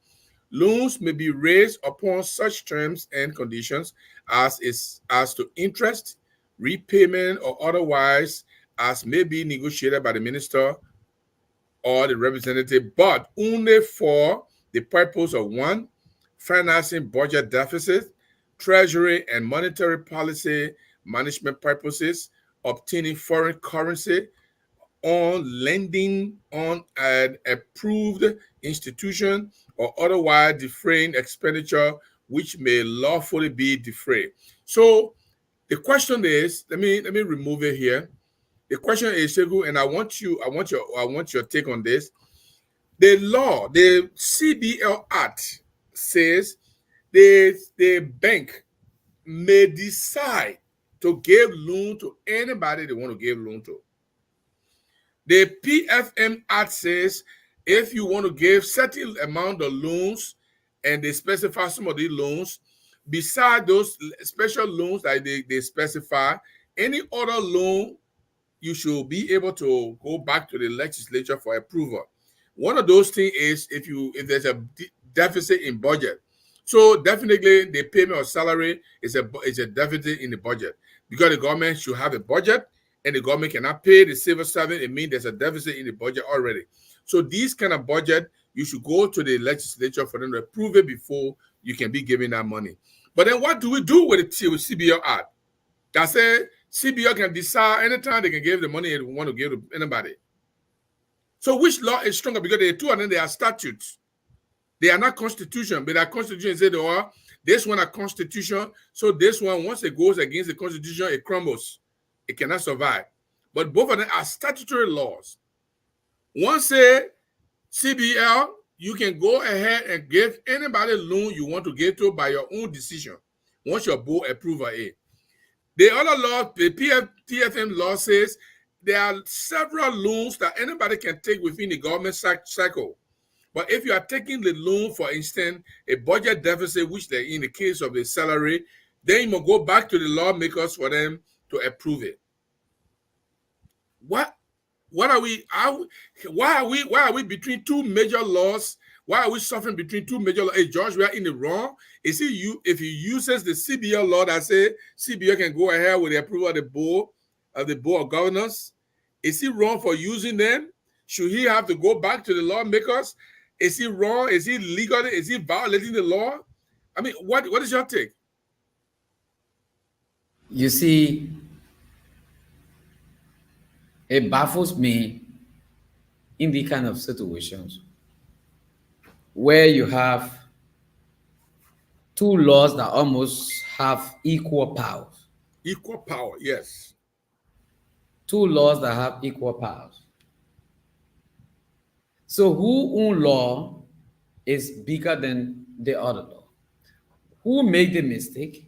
Loans may be raised upon such terms and conditions as to interest, repayment, or otherwise as may be negotiated by the minister or the representative, but only for the purpose of 1, financing budget deficit, treasury and monetary policy management purposes, obtaining foreign currency, on lending on an approved institution, or otherwise defraying expenditure which may lawfully be defrayed. So the question is, let me remove it here. The question is, Segun, and I want your take on this. The law, the CBL Act says the bank may decide to give loan to anybody they want to give loan to. The PFM Act says if you want to give certain amount of loans, and they specify some of these loans, beside those special loans that they specify, any other loan, you should be able to go back to the legislature for approval. One of those things is if there's a deficit in budget. So definitely the payment of salary is a deficit in the budget, because the government should have a budget and the government cannot pay the civil servant. It means there's a deficit in the budget already. So these kind of budget, you should go to the legislature for them to approve it before you can be giving that money. But then what do we do with the CBL Act? That says CBL can decide anytime they can give the money they want to give to anybody. So which law is stronger? Because there are two, and then there are statutes. They are not constitution, but our constitution said, oh, this one a constitution. So this one, once it goes against the constitution, it crumbles. It cannot survive. But both of them are statutory laws. One say CBL, you can go ahead and give anybody a loan you want to give to by your own decision, once your board approves it. The other law, the PFM law, says there are several loans that anybody can take within the government cycle. But if you are taking the loan, for instance, a budget deficit, which they in the case of a salary, then you must go back to the lawmakers for them to approve it. What Why are we between two major laws? Why are we suffering between two major laws? Is George, we are in the wrong? Is he you if he uses the CBL law that say CBL can go ahead with the approval of the board of governors? Is he wrong for using them? Should he have to go back to the lawmakers? Is he wrong? Is he legal? Is he violating the law? I mean, what is your take? You see, it baffles me in the kind of situations where you have two laws that almost have equal powers. Equal power, yes. Two laws that have equal powers. So who own law is bigger than the other law? Who made the mistake?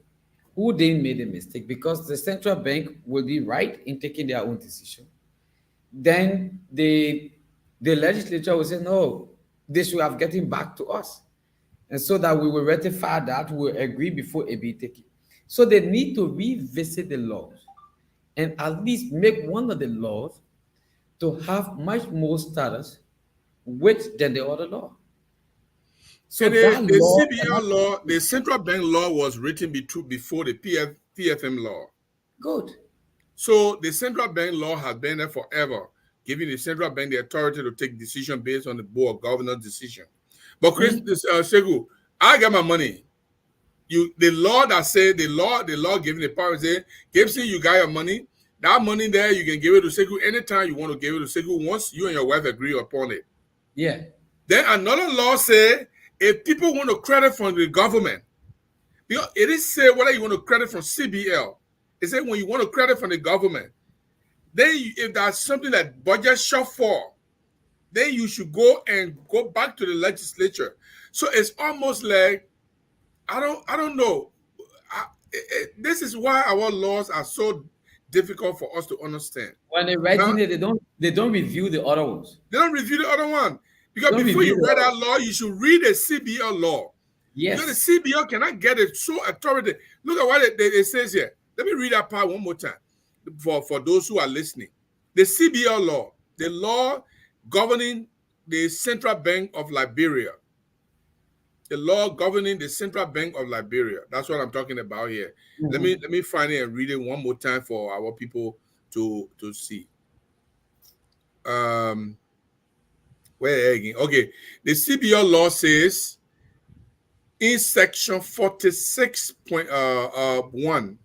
Who didn't make the mistake? Because the central bank will be right in taking their own decision. Then the legislature will say, no, they should have gotten back to us. And so that we will ratify that, we will agree before it be taken. So they need to revisit the laws and at least make one of the laws to have much more status weight than the other law. So the CBL law, the central bank law was written before the PFM law. Good. So the central bank law has been there forever, giving the central bank the authority to take decision based on the board of governors' decision. But Chris Segu, I got my money. The law that say the law giving the power say, Gibson, you got your money. That money there, you can give it to Segu anytime you want to give it to Segu once you and your wife agree upon it. Yeah. Then another law say, if people want to credit from the government, because it is say whether you want to credit from CBL, it said when you want to credit from the government, then if there's something that budget shortfall, then you should go back to the legislature. So it's almost like I don't know. This is why our laws are so difficult for us to understand. When they're writing it, they don't review the other ones. They don't review the other one. Because before you read that law, you should read the CBL law. Yes. Because the CBL cannot get it so authority. Look at what it says here. Let me read that part one more time for those who are listening. The CBL law, the law governing the Central Bank of Liberia. The law governing the Central Bank of Liberia. That's what I'm talking about here. Mm-hmm. Let me find it and read it one more time for our people to see. Where again? Okay, the CBL law says in section 46.1,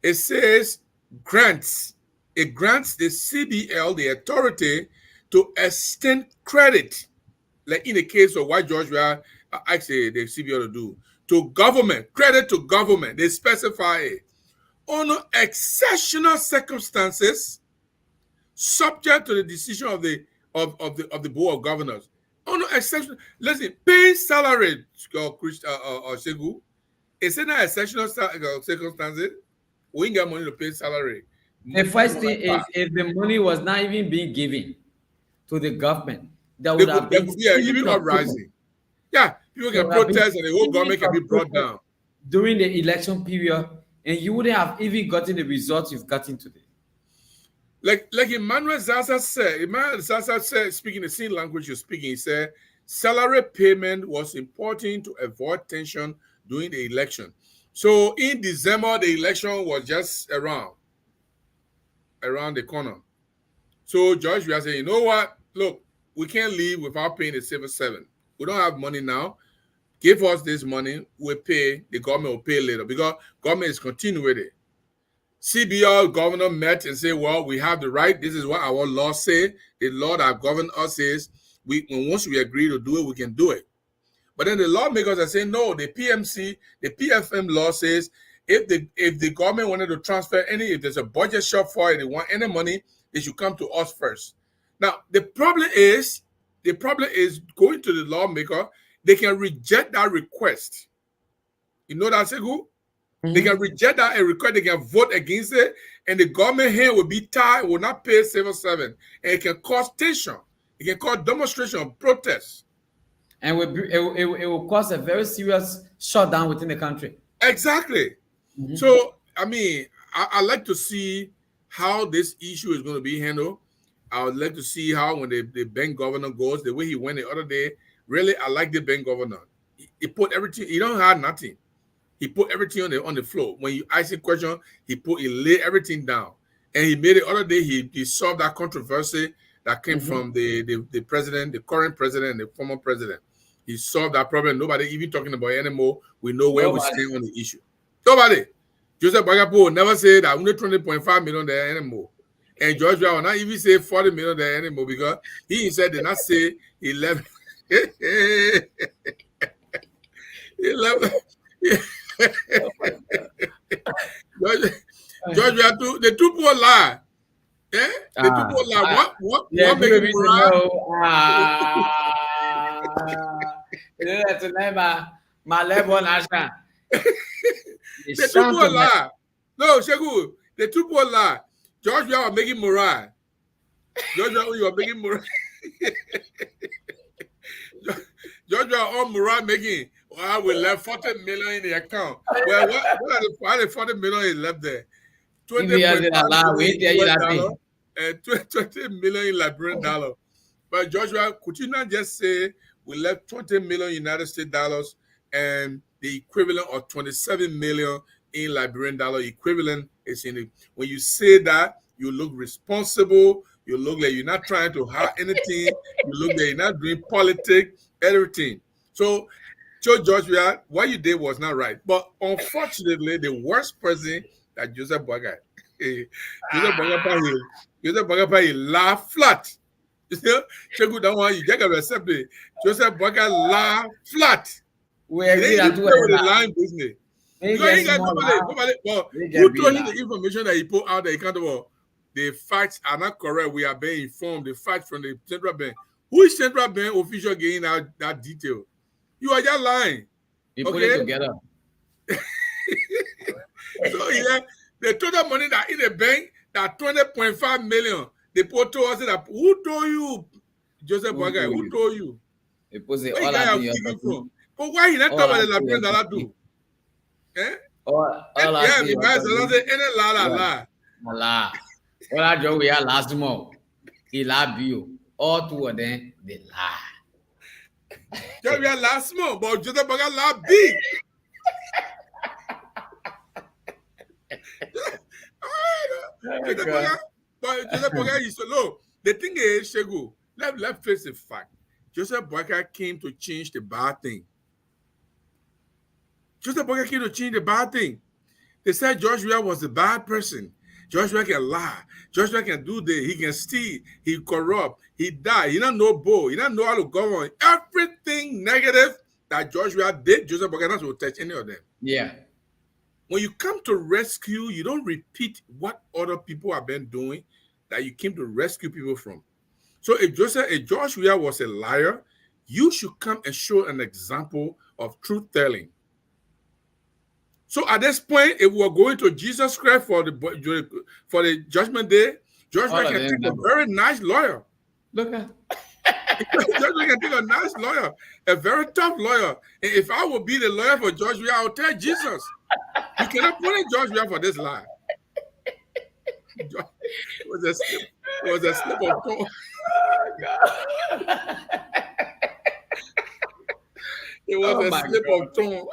it says it grants the CBL the authority to extend credit, like in the case of what George actually the CBL to do, to government, credit to government. They specify it under exceptional circumstances, subject to the decision of the board of governors. Under exceptional, listen, paying salary, Segu, is it not exceptional circumstances? We ain't got money to pay salary. The first thing is if the money was not even being given to the government, that would have been even uprising. Yeah, people can protest and the whole government can be brought down during the election period, and you wouldn't have even gotten the results you've gotten today. Like Emmanuel Zaza said, speaking the same language you're speaking, he said salary payment was important to avoid tension during the election. So in December, the election was just around the corner. So George, we are saying, you know what? Look, we can't leave without paying the civil servant. We don't have money now. Give us this money. We'll pay. The government will pay later because government is continuing with it. CBL governor met and said, well, we have the right. This is what our law say. The law that govern us is once we agree to do it, we can do it. But then the lawmakers are saying, no, the PFM law says if the government wanted to transfer if there's a budget shortfall and they want any money, they should come to us first. Now, the problem is going to the lawmaker, they can reject that request. You know that, Segu? They can reject that request, they can vote against it, and the government hand will be tied, will not pay civil servant. And it can cause tension. It can cause demonstration, protests. And it will cause a very serious shutdown within the country. Exactly. Mm-hmm. So, I mean, I like to see how this issue is going to be handled. I would like to see how when the bank governor goes, the way he went the other day. Really, I like the bank governor. He put everything. He don't have nothing. He put everything on the floor. When you ask a question, he laid everything down. And he made it other day. He solved that controversy that came from the president, the current president, and the former president. He solved that problem. Nobody even talking about it anymore. We know where we stand on the issue. Nobody. Joseph Boakai never said that only 20.5 million there anymore. And George Weah will not even say 40 million there anymore because he said did not say 11. 11. George Weah the two people lie. Yeah? The two people lie. What make it my level national. The two people lie. No, Shegu, the two people lie. George Weah was making morale. George Weah was making morale. George Weah on morale making. Well, we left 40 million in the account. Well, what are the 40 million is left there? 20 million in Liberian dollar. But George Weah, could you not just say we left 20 million United States dollars and the equivalent of 27 million in Liberian dollar equivalent is in it. When you say that, you look responsible. You look like you're not trying to hide anything. You look like you're not doing politics, everything. So, George Weah, what you did was not right. But unfortunately, the worst person that Joseph Boakai, Joseph Boakai laugh flat. You see, check out that one. You get accept it. Joseph Boakai laugh flat. We agree with the line business. Nobody, who told you the information that he put out there? He can't about the facts are not correct. We are being informed. The facts from the central bank. Who is central bank official getting out that detail? You are just lying. You put it together. So yeah, the total money that in the bank, that 20.5 million, they put to us that who told you, Joseph Boakai? Who told you? They put it all out here. But why he not talk about the Liberian dollar do? Eh? Yeah, because any la. Well, I joke we are last month. He lied you. All two of them, they lie. Just we are last month, but Joseph Boakai lie big. But Joseph Boakai is so low. The thing is, Shegu, let's face the fact. Joseph Boakai came to change the bad thing. Joseph Boakai came to change the bad thing. They said George Weah was a bad person. George Weah can lie. George Weah can do this. He can steal. He corrupt. He die. He don't know bull. He don't know how to govern. Everything negative that George Weah did, Joseph Boakai not to touch any of them. Yeah. When you come to rescue, you don't repeat what other people have been doing that you came to rescue people from. So if George Weah was a liar, you should come and show an example of truth telling. So at this point, if we're going to Jesus Christ for the judgment day, George Weah can take a very nice lawyer. Look at George Weah can take a nice lawyer, a very tough lawyer. And if I would be the lawyer for George Weah, I would tell Jesus, you cannot punish George Weah for this lie. It was a slip of tongue. It was a slip of tongue.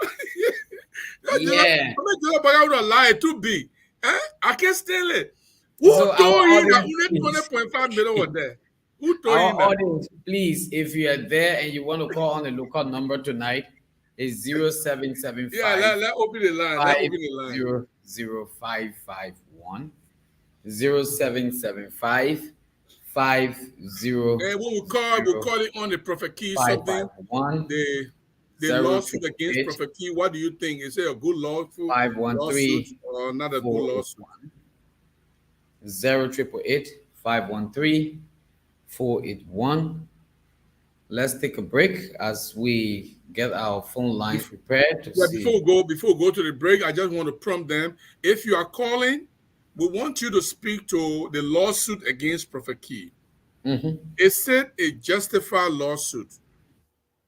Yeah. I would lie too big. I can't steal it. Who told you that only 20.5 million was there? Who told you that? Audience, please, if you are there and you want to call on the local number tonight, it's 0775. Yeah, let's open the line. Let's open the line. 0551 0775 50. And when we'll call it on the Prophet Key something. The lawsuit against Prophet Key, what do you think? Is it a good lawsuit? 513 or not a good lawsuit? 0888 513 481. Let's take a break as we get our phone lines prepared. Before we go to the break, I just want to prompt them. If you are calling, we want you to speak to the lawsuit against Prophet Key. Is it a justified lawsuit?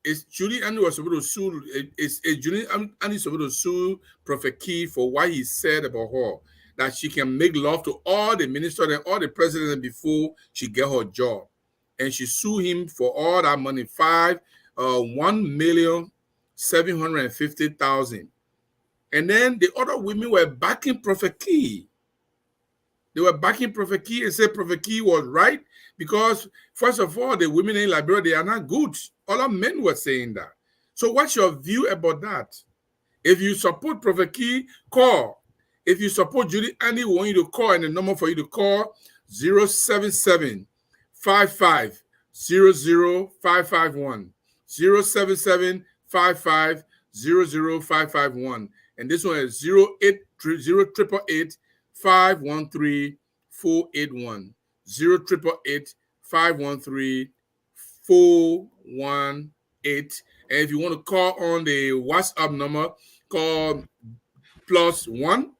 Is Julie Andy was supposed to sue? Is Julie Andy supposed to sue Prophet Key for what he said about her? that she can make love to all the ministers and all the presidents before she get her job. And she sued him for all that money, $1,750,000. And then the other women were backing Prophet Key. They were backing Prophet Key and said Prophet Key was right because, first of all, the women in Liberia, they are not good. All our men were saying that. So what's your view about that? If you support Prophet Key, call. If you support Judy Andy, we want you to call, and the number for you to call 077 55 00551. 077 55 00551. And this one is 0888 513 481. 0888 513 418. And if you want to call on the WhatsApp number, call +1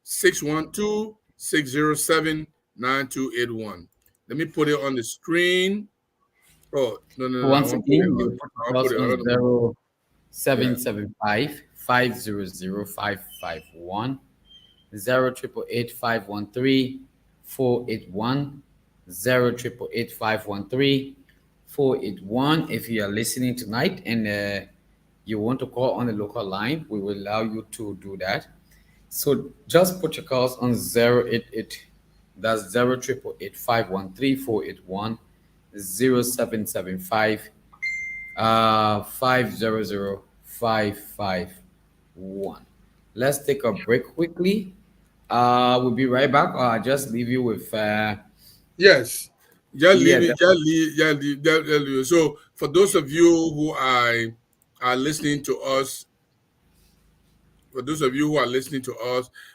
612 607 9281. Let me put it on the screen. Oh, no. Once again, you put it on 0775 500 551, 0888 513 481, 0888 513 481. If you are listening tonight and you want to call on the local line, we will allow you to do that. So just put your calls on 088, that's 0888 513 481, 0775 500 551. Let's take a break quickly. We'll be right back. I'll just leave you with yes. So for those of you who are listening to us,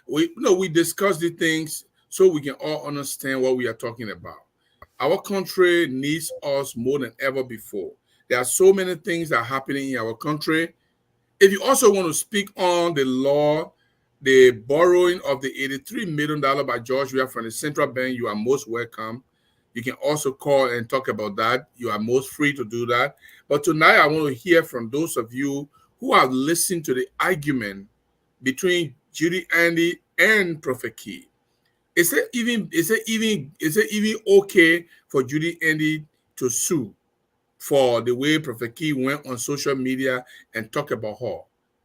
we discuss the things so we can all understand what we are talking about. Our country needs us more than ever before. There are so many things that are happening in our country. If you also want to speak on the law, the borrowing of the $83 million by George Weah from the central bank, you are most welcome. You can also call and talk about that. You are most free to do that. But tonight, I want to hear from those of you who have listened to the argument between Judy Andy and Prophet Key. Is it even okay for Judy Andy to sue for the way Prophet Key went on social media and talk about her,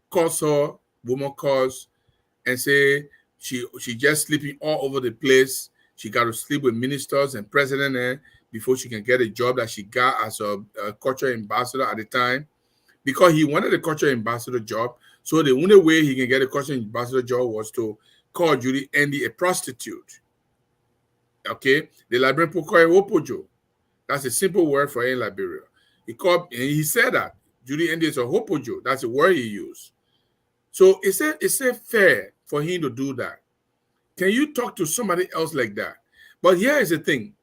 calls her woman calls, and say she just sleeping all over the place. She got to sleep with ministers and president before she can get a job that she got as a culture ambassador at the time, because he wanted a culture ambassador job. So the only way he can get a culture ambassador job was to call Judy Andy a prostitute. Okay, the Liberian people call it Hopojo. That's a simple word for in Liberia. He said that Judy Andy is a Hopojo. That's the word he used. So is it fair for him to do that? Can you talk to somebody else like that? But here is the thing.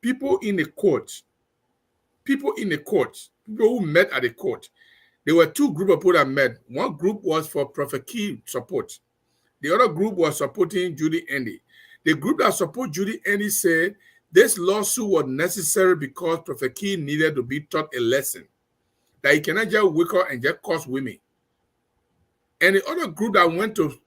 People in the court, people who met at the court, there were two groups of people that met. One group was for Prophet Key support. The other group was supporting Judy Andy. The group that support Judy Andy said this lawsuit was necessary because Prophet Key needed to be taught a lesson, that he cannot just wake up and just curse women. And the other group that went to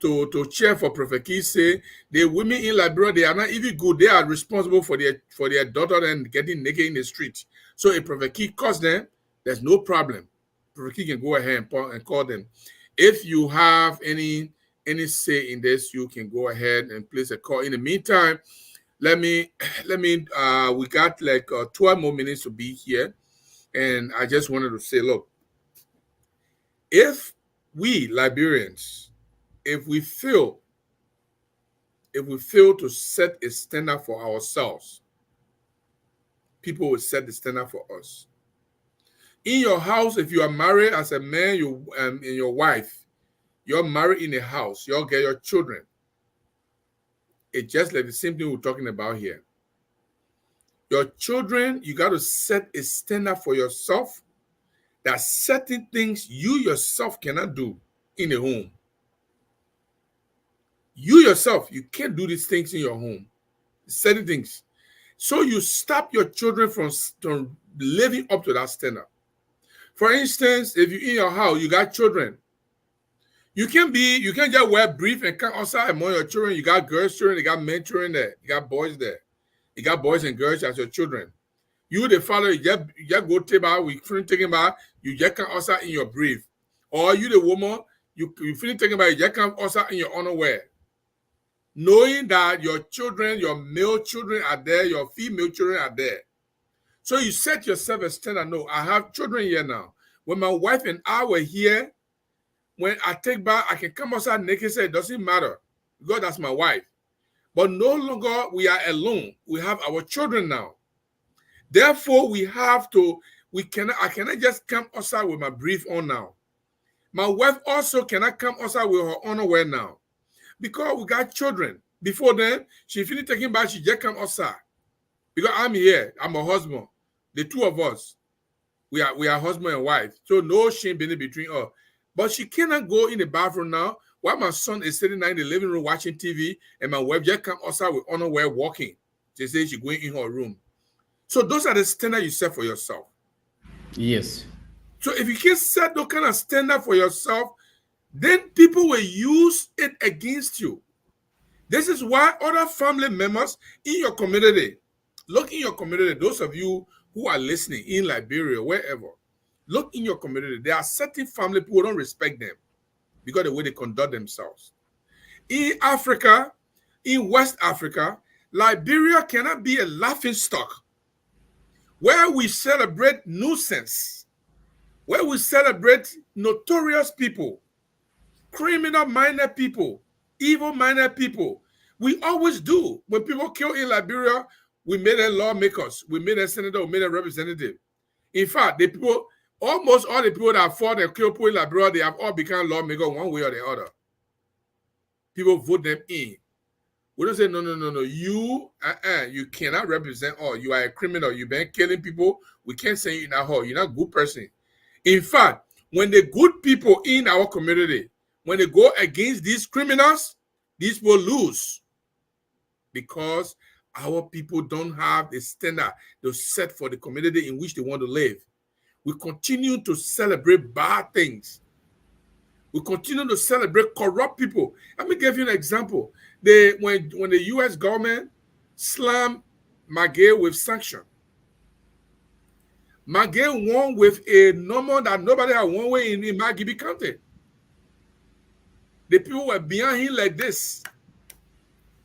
cheer for Prophet Key say the women in Liberia, they are not even good. They are responsible for their daughter and getting naked in the street. So if Prophet Key calls them, there's no problem. Prophet Key can go ahead and call them. If you have any say in this, you can go ahead and place a call. In the meantime, we got like 12 more minutes to be here. And I just wanted to say, look, if we Liberians, if we fail to set a standard for ourselves, people will set the standard for us. In your house, if you are married as a man, you and your wife, you're married in a house, you'll get your children. It's just like the same thing we're talking about here. Your children, you got to set a standard for yourself, that certain things you yourself cannot do in a home. You yourself, you can't do these things in your home. Certain things. So you stop your children from living up to that standard. For instance, if you're in your house, you got children. You can't just wear brief and come outside among your children. You got girls children, you got men children there, you got boys there. You got boys and girls as your children. You, the father, you just go take bath, we finish taking bath, you just come outside in your brief. Or you, the woman, you finish taking bath, you just come outside in your underwear. Knowing that your children, your male children are there, your female children are there. So you set yourself a standard. No, I have children here now. When my wife and I were here, when I take bath, I can come outside naked, say it doesn't matter. God, that's my wife. But no longer we are alone. We have our children now. Therefore, I cannot just come outside with my brief on now. My wife also cannot come outside with her underwear now. Because we got children. Before then, she finished taking bath, she just come outside. Because I'm here, I'm a husband. The two of us, we are husband and wife. So no shame between us. But she cannot go in the bathroom now while my son is sitting there in the living room watching TV and my wife just come outside with underwear walking. She says she's going in her room. So those are the standards you set for yourself. Yes. So if you can't set those kind of standard for yourself, then people will use it against you. This is why other family members in your community, look in your community, those of you who are listening in Liberia, wherever, look in your community. There are certain family people who don't respect them because of the way they conduct themselves. In Africa, in West Africa, Liberia cannot be a laughing stock where we celebrate nuisance, where we celebrate notorious people, criminal-minded people, evil-minded people. We always do. When people kill in Liberia, we made them lawmakers, we made them senator, we made them representative. In fact, almost all the people that fought and killed people in Liberia, they have all become lawmakers one way or the other. People vote them in. We don't say, no. You cannot represent all. You are a criminal. You've been killing people. We can't say you're not whole. You're not a good person. In fact, when the good people in our community, when they go against these criminals, these will lose. Because our people don't have the standard to set for the community in which they want to live. We continue to celebrate bad things. We continue to celebrate corrupt people. Let me give you an example. When the U.S. government slammed McGill with sanction, McGill won with a number that nobody had won with in Margibi County. The people were behind him like this.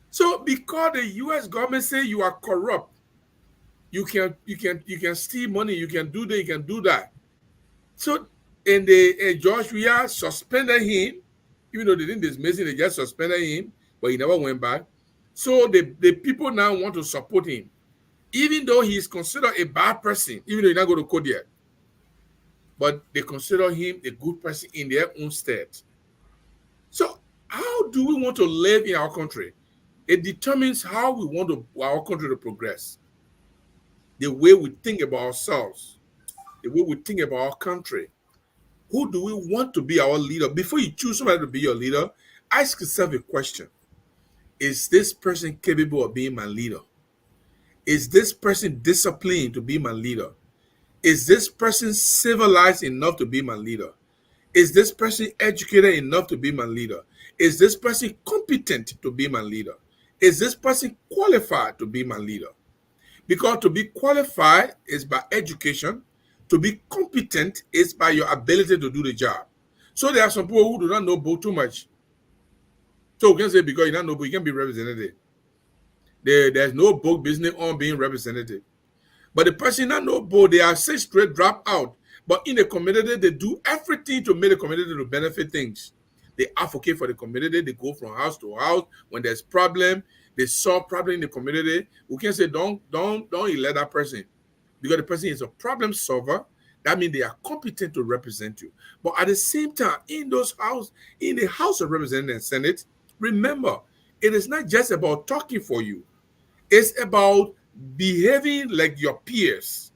So because the U.S. government say you are corrupt, you can steal money, you can do that, you can do that. So George Weah suspended him, even though they didn't dismiss him, they just suspended him, but he never went back. So the people now want to support him, even though he is considered a bad person, even though he not go to court yet. But they consider him a good person in their own state. So how do we want to live in our country? It determines how we want our country to progress. The way we think about ourselves, the way we think about our country. Who do we want to be our leader? Before you choose somebody to be your leader, ask yourself a question. Is this person capable of being my leader? Is this person disciplined to be my leader? Is this person civilized enough to be my leader? Is this person educated enough to be my leader? Is this person competent to be my leader? Is this person qualified to be my leader? Because to be qualified is by education. To be competent is by your ability to do the job. So there are some people who do not know both too much. So we can say because you don't know both, you can be representative. There's no book business on being representative. But the person that know both, they are say straight drop out. But in the community, they do everything to make the community to benefit things. They advocate for the community. They go from house to house. When there's problem, they solve problem in the community. We can say don't elect that person. Because the person is a problem solver, that means they are competent to represent you. But at the same time, in the House of Representatives and Senate, remember, it is not just about talking for you. It's about behaving like your peers.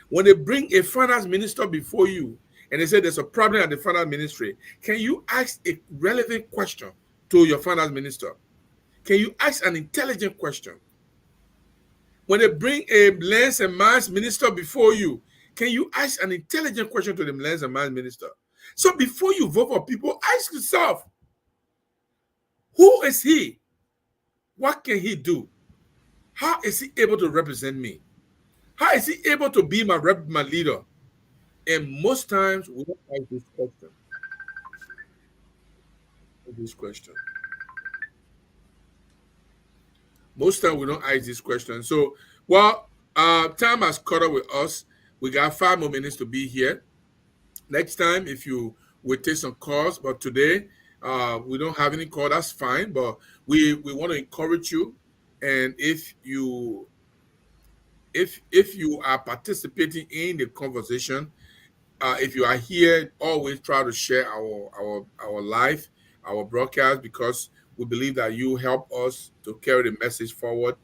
When they bring a finance minister before you and they say there's a problem at the finance ministry, can you ask a relevant question to your finance minister? Can you ask an intelligent question? When they bring a lands and mines minister before you, can you ask an intelligent question to the lands and mines minister? So before you vote for people, ask yourself, who is he? What can he do? How is he able to represent me? How is he able to be my leader? And most times we don't ask this question. Most times we don't ask this question. So, well, time has caught up with us. We got 5 more minutes to be here. Next time, if you will take some calls, but today we don't have any call. That's fine. But we want to encourage you, and if you are participating in the conversation, if you are here, always try to share our live, our broadcast, because we believe that you help us to carry the message forward,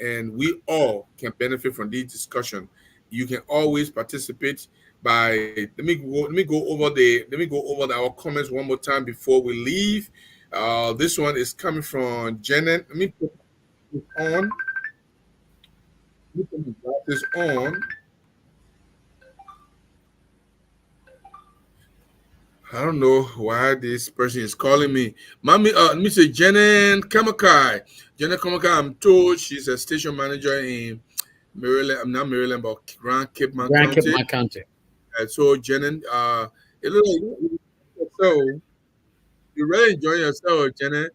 and we all can benefit from this discussion. You can always participate by let me go over our comments one more time before we leave. This one is coming from Janet. Let me put this on. Let me put this on. I don't know why this person is calling me. Mommy, let me say Janet Kamakai. Janet Kamakai, I'm told she's a station manager in Maryland. I'm not Maryland, but Grand Cape County. So Janet, so you really enjoy yourself, Janet.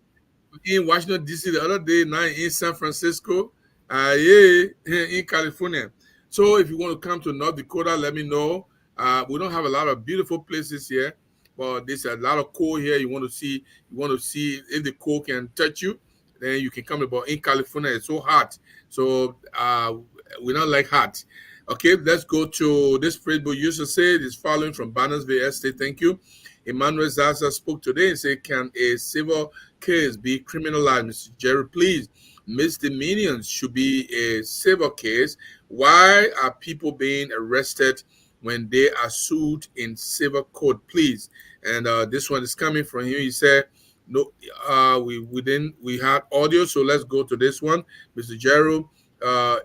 In Washington D.C. the other day, now in San Francisco, in California. So if you want to come to North Dakota, let me know. We don't have a lot of beautiful places here, but there's a lot of cold here. You want to see if the cold can touch you, then you can come. But in California, it's so hot, so we don't like hot. Okay, let's go to this Facebook user said is following from Bannersville Estate. Thank you. Emmanuel Zaza spoke today and said, can a civil case be criminalized? Mr. Jerry, please. Misdemeanors should be a civil case. Why are people being arrested when they are sued in civil court, please? And this one is coming from him. He said, no, we had audio, so let's go to this one. Mr. Jerry,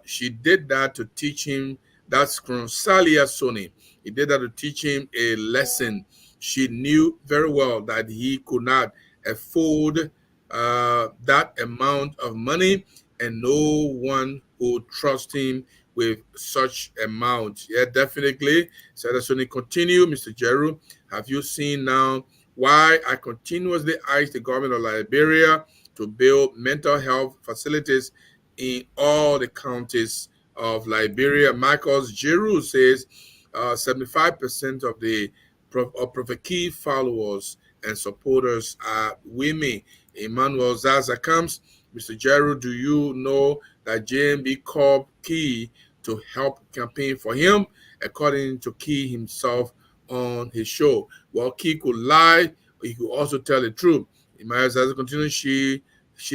she did that to teach him. That's from Salia Sony. He did that to teach him a lesson. She knew very well that he could not afford that amount of money, and no one would trust him with such amount. Yeah, definitely. So that's when continue. Mr. Jeru, have you seen now why I continuously ask the government of Liberia to build mental health facilities in all the counties of Liberia? Michael Jeru says 75% of the Prophet Key followers and supporters are women. Emmanuel Zaza comes. Mr. Jeru, do you know that JMB called Key to help campaign for him, according to Key himself on his show? Well, Key could lie, but he could also tell the truth. Emmanuel Zaza continues. She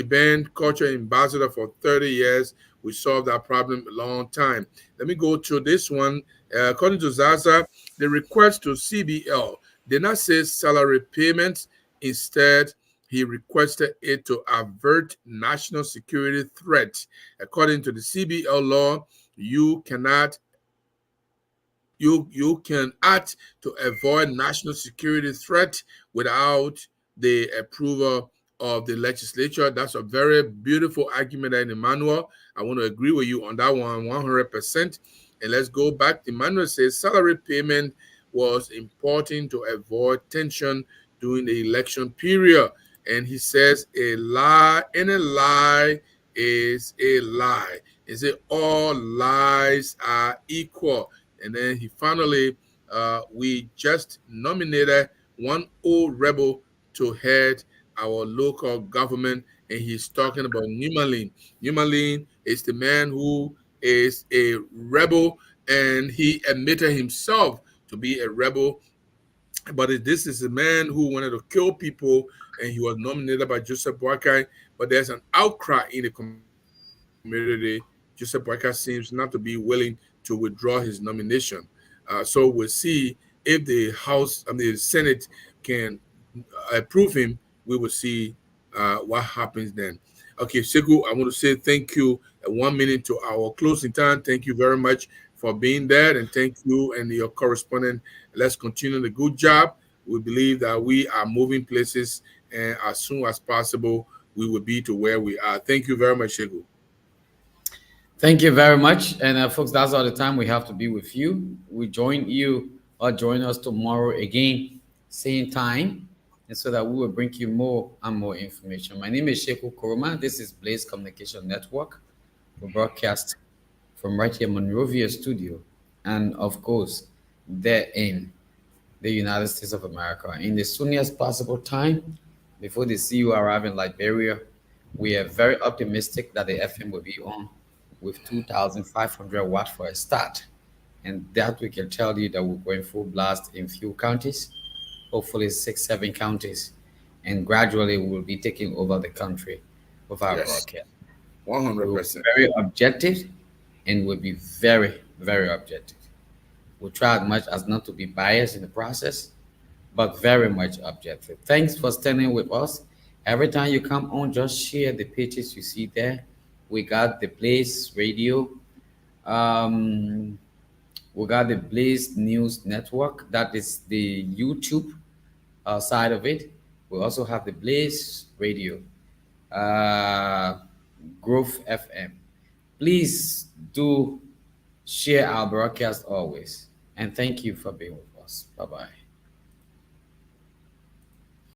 been culture ambassador for 30 years. We solved that problem a long time. Let me go to this one. According to Zaza, the request to CBL did not say salary payments. Instead, he requested it to avert national security threat. According to the CBL law, you can act to avoid national security threat without the approval of the legislature. That's a very beautiful argument in Emmanuel. I want to agree with you on that one 100%. And let's go back. Emmanuel says salary payment was important to avoid tension during the election period. And he says a lie, any lie is a lie. He said all lies are equal. And then he finally, we just nominated one old rebel to head our local government, and he's talking about Newmalin. Newmalin is the man who is a rebel, and he admitted himself to be a rebel. But this is a man who wanted to kill people, and he was nominated by Joseph Boakai. But there's an outcry in the community. Joseph Boakai seems not to be willing to withdraw his nomination. So we'll see if the the Senate can approve him. We will see what happens then. Okay, Sekou, I want to say thank you. 1 minute to our closing time. Thank you very much for being there, and thank you and your correspondent. Let's continue the good job. We believe that we are moving places, and as soon as possible, we will be to where we are. Thank you very much, Shegu. Thank you very much. And folks, that's all the time we have to be with you. We join you or join us tomorrow again, same time, and so that we will bring you more and more information. My name is Sheku Kuruma. This is Blaze Communication Network. We broadcast from right here, Monrovia Studio, and of course, they're in the United States of America. In the soonest possible time, before the CU arrive in Liberia, we are very optimistic that the FM will be on with 2,500 watts for a start. And that we can tell you that we're going full blast in few counties, hopefully 6, 7 counties. And gradually we will be taking over the country with our broadcast. 100%. Very objective, and will be very, very objective. We'll try as much as not to be biased in the process, but very much objective. Thanks for standing with us. Every time you come on, just share the pages you see there. We got the Blaze Radio. We got the Blaze News Network. That is the YouTube side of it. We also have the Blaze Radio, Growth FM. Please do share our broadcast always. And thank you for being with us. Bye-bye.